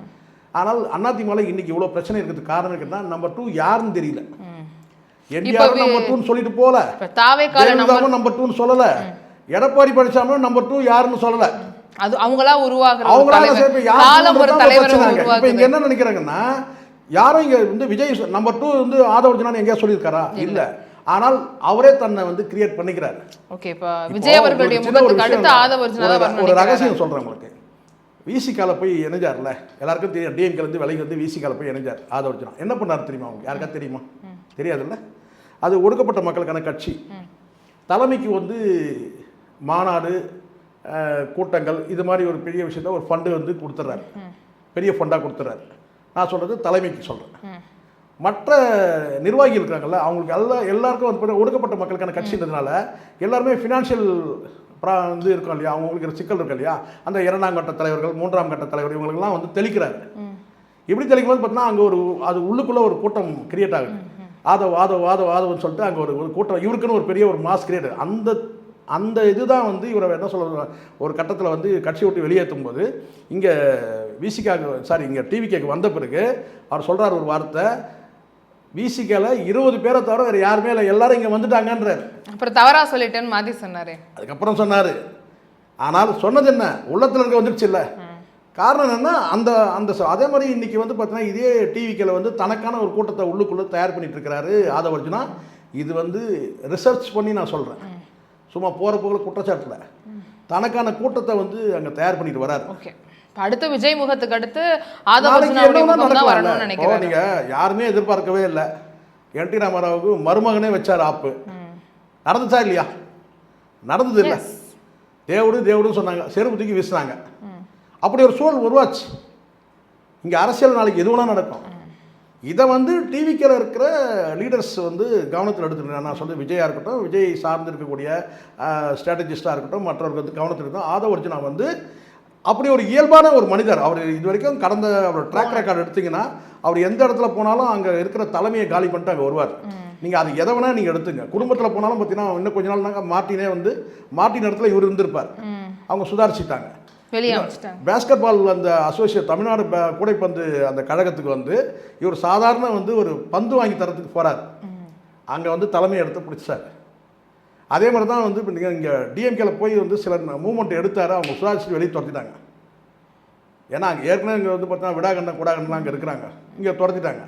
ஆனால் அதிமுக இன்னைக்கு இவ்வளோ பிரச்சனை இருக்கிறதுக்கு காரணம் கேட்டா நம்பர் 2 யாருன்னு தெரியல. என்டிஆர் நம்பர் 2ன்னு சொல்லிட்டு போல, ஜெயலலிதாவும் நம்பர் 2ன்னு சொல்லல, எடப்பாடி பழனிசாமியும் நம்பர் 2 யாருன்னு சொல்லல. அது அவங்களா உருவாக்குற இங்க என்ன நினைக்கிறாங்கன்னா, யாரும் இங்க வந்து விஜய் நம்பர் 2 வந்து ஆதவர்ஜனா எங்கேயா சொல்லியிருக்காரா? இல்ல. ஆனால் அவரே தன்னை வந்து கிரியேட் பண்ணிக்கிறார். ஓகே, இப்ப விஜய் அவர்களுடைய முகத்துக்கு அடுத்து ஆதவர்ஜனா ஒரு ரகசியம் சொல்றேன் உங்களுக்கு. விசிகால போய் இணைஞ்சார்ல, எல்லாருக்கும் தெரியும். டிஎம்கே வந்து விலைக்கு வந்து விசிகால போய் இணைஞ்சார் ஆதவர்ஜனா. என்ன பண்ணார் தெரியுமா? அவங்க யாருக்கா தெரியுமா? தெரியாதுல்ல. அது ஒடுக்கப்பட்ட மக்களுக்கான கட்சி. தலைமைக்கு வந்து மாநாடு, கூட்டங்கள், இது மாதிரி ஒரு பெரிய விஷயத்த ஒரு ஃபண்டு வந்து கொடுத்துட்றாரு, பெரிய ஃபண்டாக கொடுத்துட்றாரு. நான் சொல்கிறது தலைமைக்கு சொல்கிறேன். மற்ற நிர்வாகிகள் இருக்கிறாங்கல்ல, அவங்களுக்கு எல்லாருக்கும் வந்து ஒடுக்கப்பட்ட மக்களுக்கான கட்சின்றதுனால எல்லாருமே ஃபினான்ஷியல் வந்து இருக்கும் இல்லையா, அவங்களுக்கு சிக்கல் இருக்கு இல்லையா, அந்த 2ஆம் கட்ட தலைவர்கள், 3ஆம் கட்ட தலைவர் இவங்களுக்கெல்லாம் வந்து தெளிக்கிறாரு. எப்படி தெளிக்கும் போது பார்த்தீங்கன்னா அங்கே அது உள்ளுக்குள்ளே ஒரு கூட்டம் கிரியேட் ஆகுது. ஆதவன்னு சொல்லிட்டு அங்கே ஒரு கூட்டம், இவருக்குன்னு ஒரு பெரிய ஒரு மாஸ் கிரியேட். அந்த இதுதான் வந்து இவரை என்ன சொல்ல, ஒரு கட்டத்தில் வந்து கட்சி விட்டு வெளியேற்றும் போது இங்கே இங்கே டிவிகேக்கு வந்த பிறகு அவர் சொல்கிறார் ஒரு வார்த்தை, விசிகால 20 பேரை தவிர வேறு யாருமே இல்லை, எல்லாரும் இங்கே வந்துட்டாங்கன்றார். அப்புறம் தவறா சொல்லிட்டேன்னு மாற்றி சொன்னார். அதுக்கப்புறம் சொன்னார். ஆனால் சொன்னது என்ன, உள்ளத்தில் இருக்க வந்துடுச்சு இல்லை. காரணம் என்ன, அந்த அதே மாதிரி இன்றைக்கி வந்து பார்த்தீங்கன்னா இதே டிவிக்கில் வந்து தனக்கான ஒரு கூட்டத்தை உள்ளுக்குள்ளே தயார் பண்ணிட்டு இருக்கிறாரு ஆதவர்ஜனா. இது வந்து ரிசர்ச் பண்ணி நான் சொல்கிறேன், சும்மா போகிற போகிற குற்றச்சாட்டில் தனக்கான கூட்டத்தை வந்து அங்கே தயார் பண்ணிட்டு வராரு. ஓகே, அடுத்து விஜய் முகத்துக்கு அடுத்து ஆதவர்ஜனாவுடைய முகம் தான் வரணும்னு நினைக்கிறேன். நீங்கள் யாருமே எதிர்பார்க்கவே இல்லை. என்டி ராமாராவுக்கு மருமகனே வச்சார் ஆப்பு. நடந்துச்சா இல்லையா? நடந்தது இல்லை. தேவடுன்னு சொன்னாங்க, செருப்பு தூக்கி வீசினாங்க. அப்படி ஒரு சூழல் உருவாச்சு. இங்கே அரசியல் நாளைக்கு எது வேணால் நடக்கும். இதை வந்து டிவிக்கில் இருக்கிற லீடர்ஸ் வந்து கவனத்தில் எடுத்துருக்காங்க. நான் சொல்ல விஜயாக இருக்கட்டும், விஜய் சார்ந்து இருக்கக்கூடிய ஸ்ட்ராட்டஜிஸ்டாக இருக்கட்டும், மற்றவர்கள் வந்து கவனத்தில் இருக்கட்டும். ஆதவர்ஜனா வந்து அப்படி ஒரு இயல்பான ஒரு மனிதர். அவர் இது வரைக்கும் கடந்த அவர் ட்ராக் ரெக்கார்டு எடுத்திங்கன்னா அவர் எந்த இடத்துல போனாலும் அங்கே இருக்கிற தலைமையை காலி பண்ணிட்டு அங்கே வருவார். நீங்கள் அது எதை வேணால் நீங்கள் எடுத்துங்க. குடும்பத்தில் போனாலும் பார்த்தீங்கன்னா இன்னும் கொஞ்ச நாள்னாங்க மார்ட்டின் இடத்துல இவர் இருந்திருப்பார். அவங்க சுதாரிச்சிட்டாங்க. வெளியே அமைச்சிட்டாங்க. பேஸ்கெட் பால் அந்த அசோசியேட் தமிழ்நாடு கூடைப்பந்து அந்த கழகத்துக்கு வந்து இவர் சாதாரண வந்து ஒரு பந்து வாங்கி தரத்துக்கு போகிறார். அங்கே வந்து தலைமை எடுத்து பிடிச்சார். அதே மாதிரி தான் வந்து இப்போ நீங்கள் இங்கே டிஎம்கேல போய் வந்து சில மூவ்மெண்ட் எடுத்தார். அவங்க சுதாரிச்சு வெளியே துரத்திட்டாங்க. ஏன்னா அங்கே ஏற்கனவே இங்கே வந்து பார்த்தீங்கன்னா விடாகண்டம் கூடாகண்டம்லாம் அங்கே இருக்கிறாங்க. இங்கே துரத்திட்டாங்க.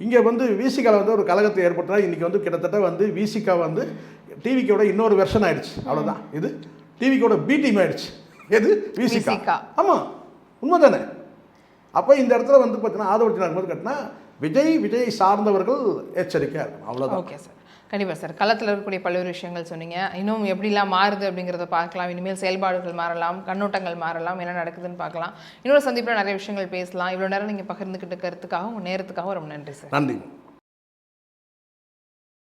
இங்கே வந்து விசிகாவில் வந்து ஒரு கழகத்தை ஏற்படுத்தினா இன்றைக்கி வந்து கிட்டத்தட்ட வந்து விசிகா வந்து டிவிக்கோட இன்னொரு வெர்ஷன் ஆயிடுச்சு. அவ்வளோதான். இது டிவிக்கோட பி டீம் ஆயிடுச்சு. எது? விசிகா. ஆமாம், உண்மை தானே. அப்போ இந்த இடத்துல வந்து பார்த்தீங்கன்னா ஆதவர்த்தி நடக்கும்போது கட்டினா விஜய் சார்ந்தவர்கள் எச்சரிக்கையாக இருக்கும். அவ்வளோதான். ஓகே சார், கண்டிப்பாக சார். களத்தில் இருக்கக்கூடிய பல்வேறு விஷயங்கள் சொன்னீங்க. இன்னும் எப்படிலாம் மாறுது அப்படிங்கிறத பார்க்கலாம். இனிமேல் செயல்பாடுகள் மாறலாம், கண்ணோட்டங்கள் மாறலாம், என்ன நடக்குதுன்னு பார்க்கலாம். இன்னொரு சந்திப்பில் நிறைய விஷயங்கள் பேசலாம். இவ்வளோ நேரம் நீங்கள் பகிர்ந்துக்கிட்ட கருத்துக்காக உங்கள் நேரத்துக்காக ரொம்ப நன்றி சார். நன்றி.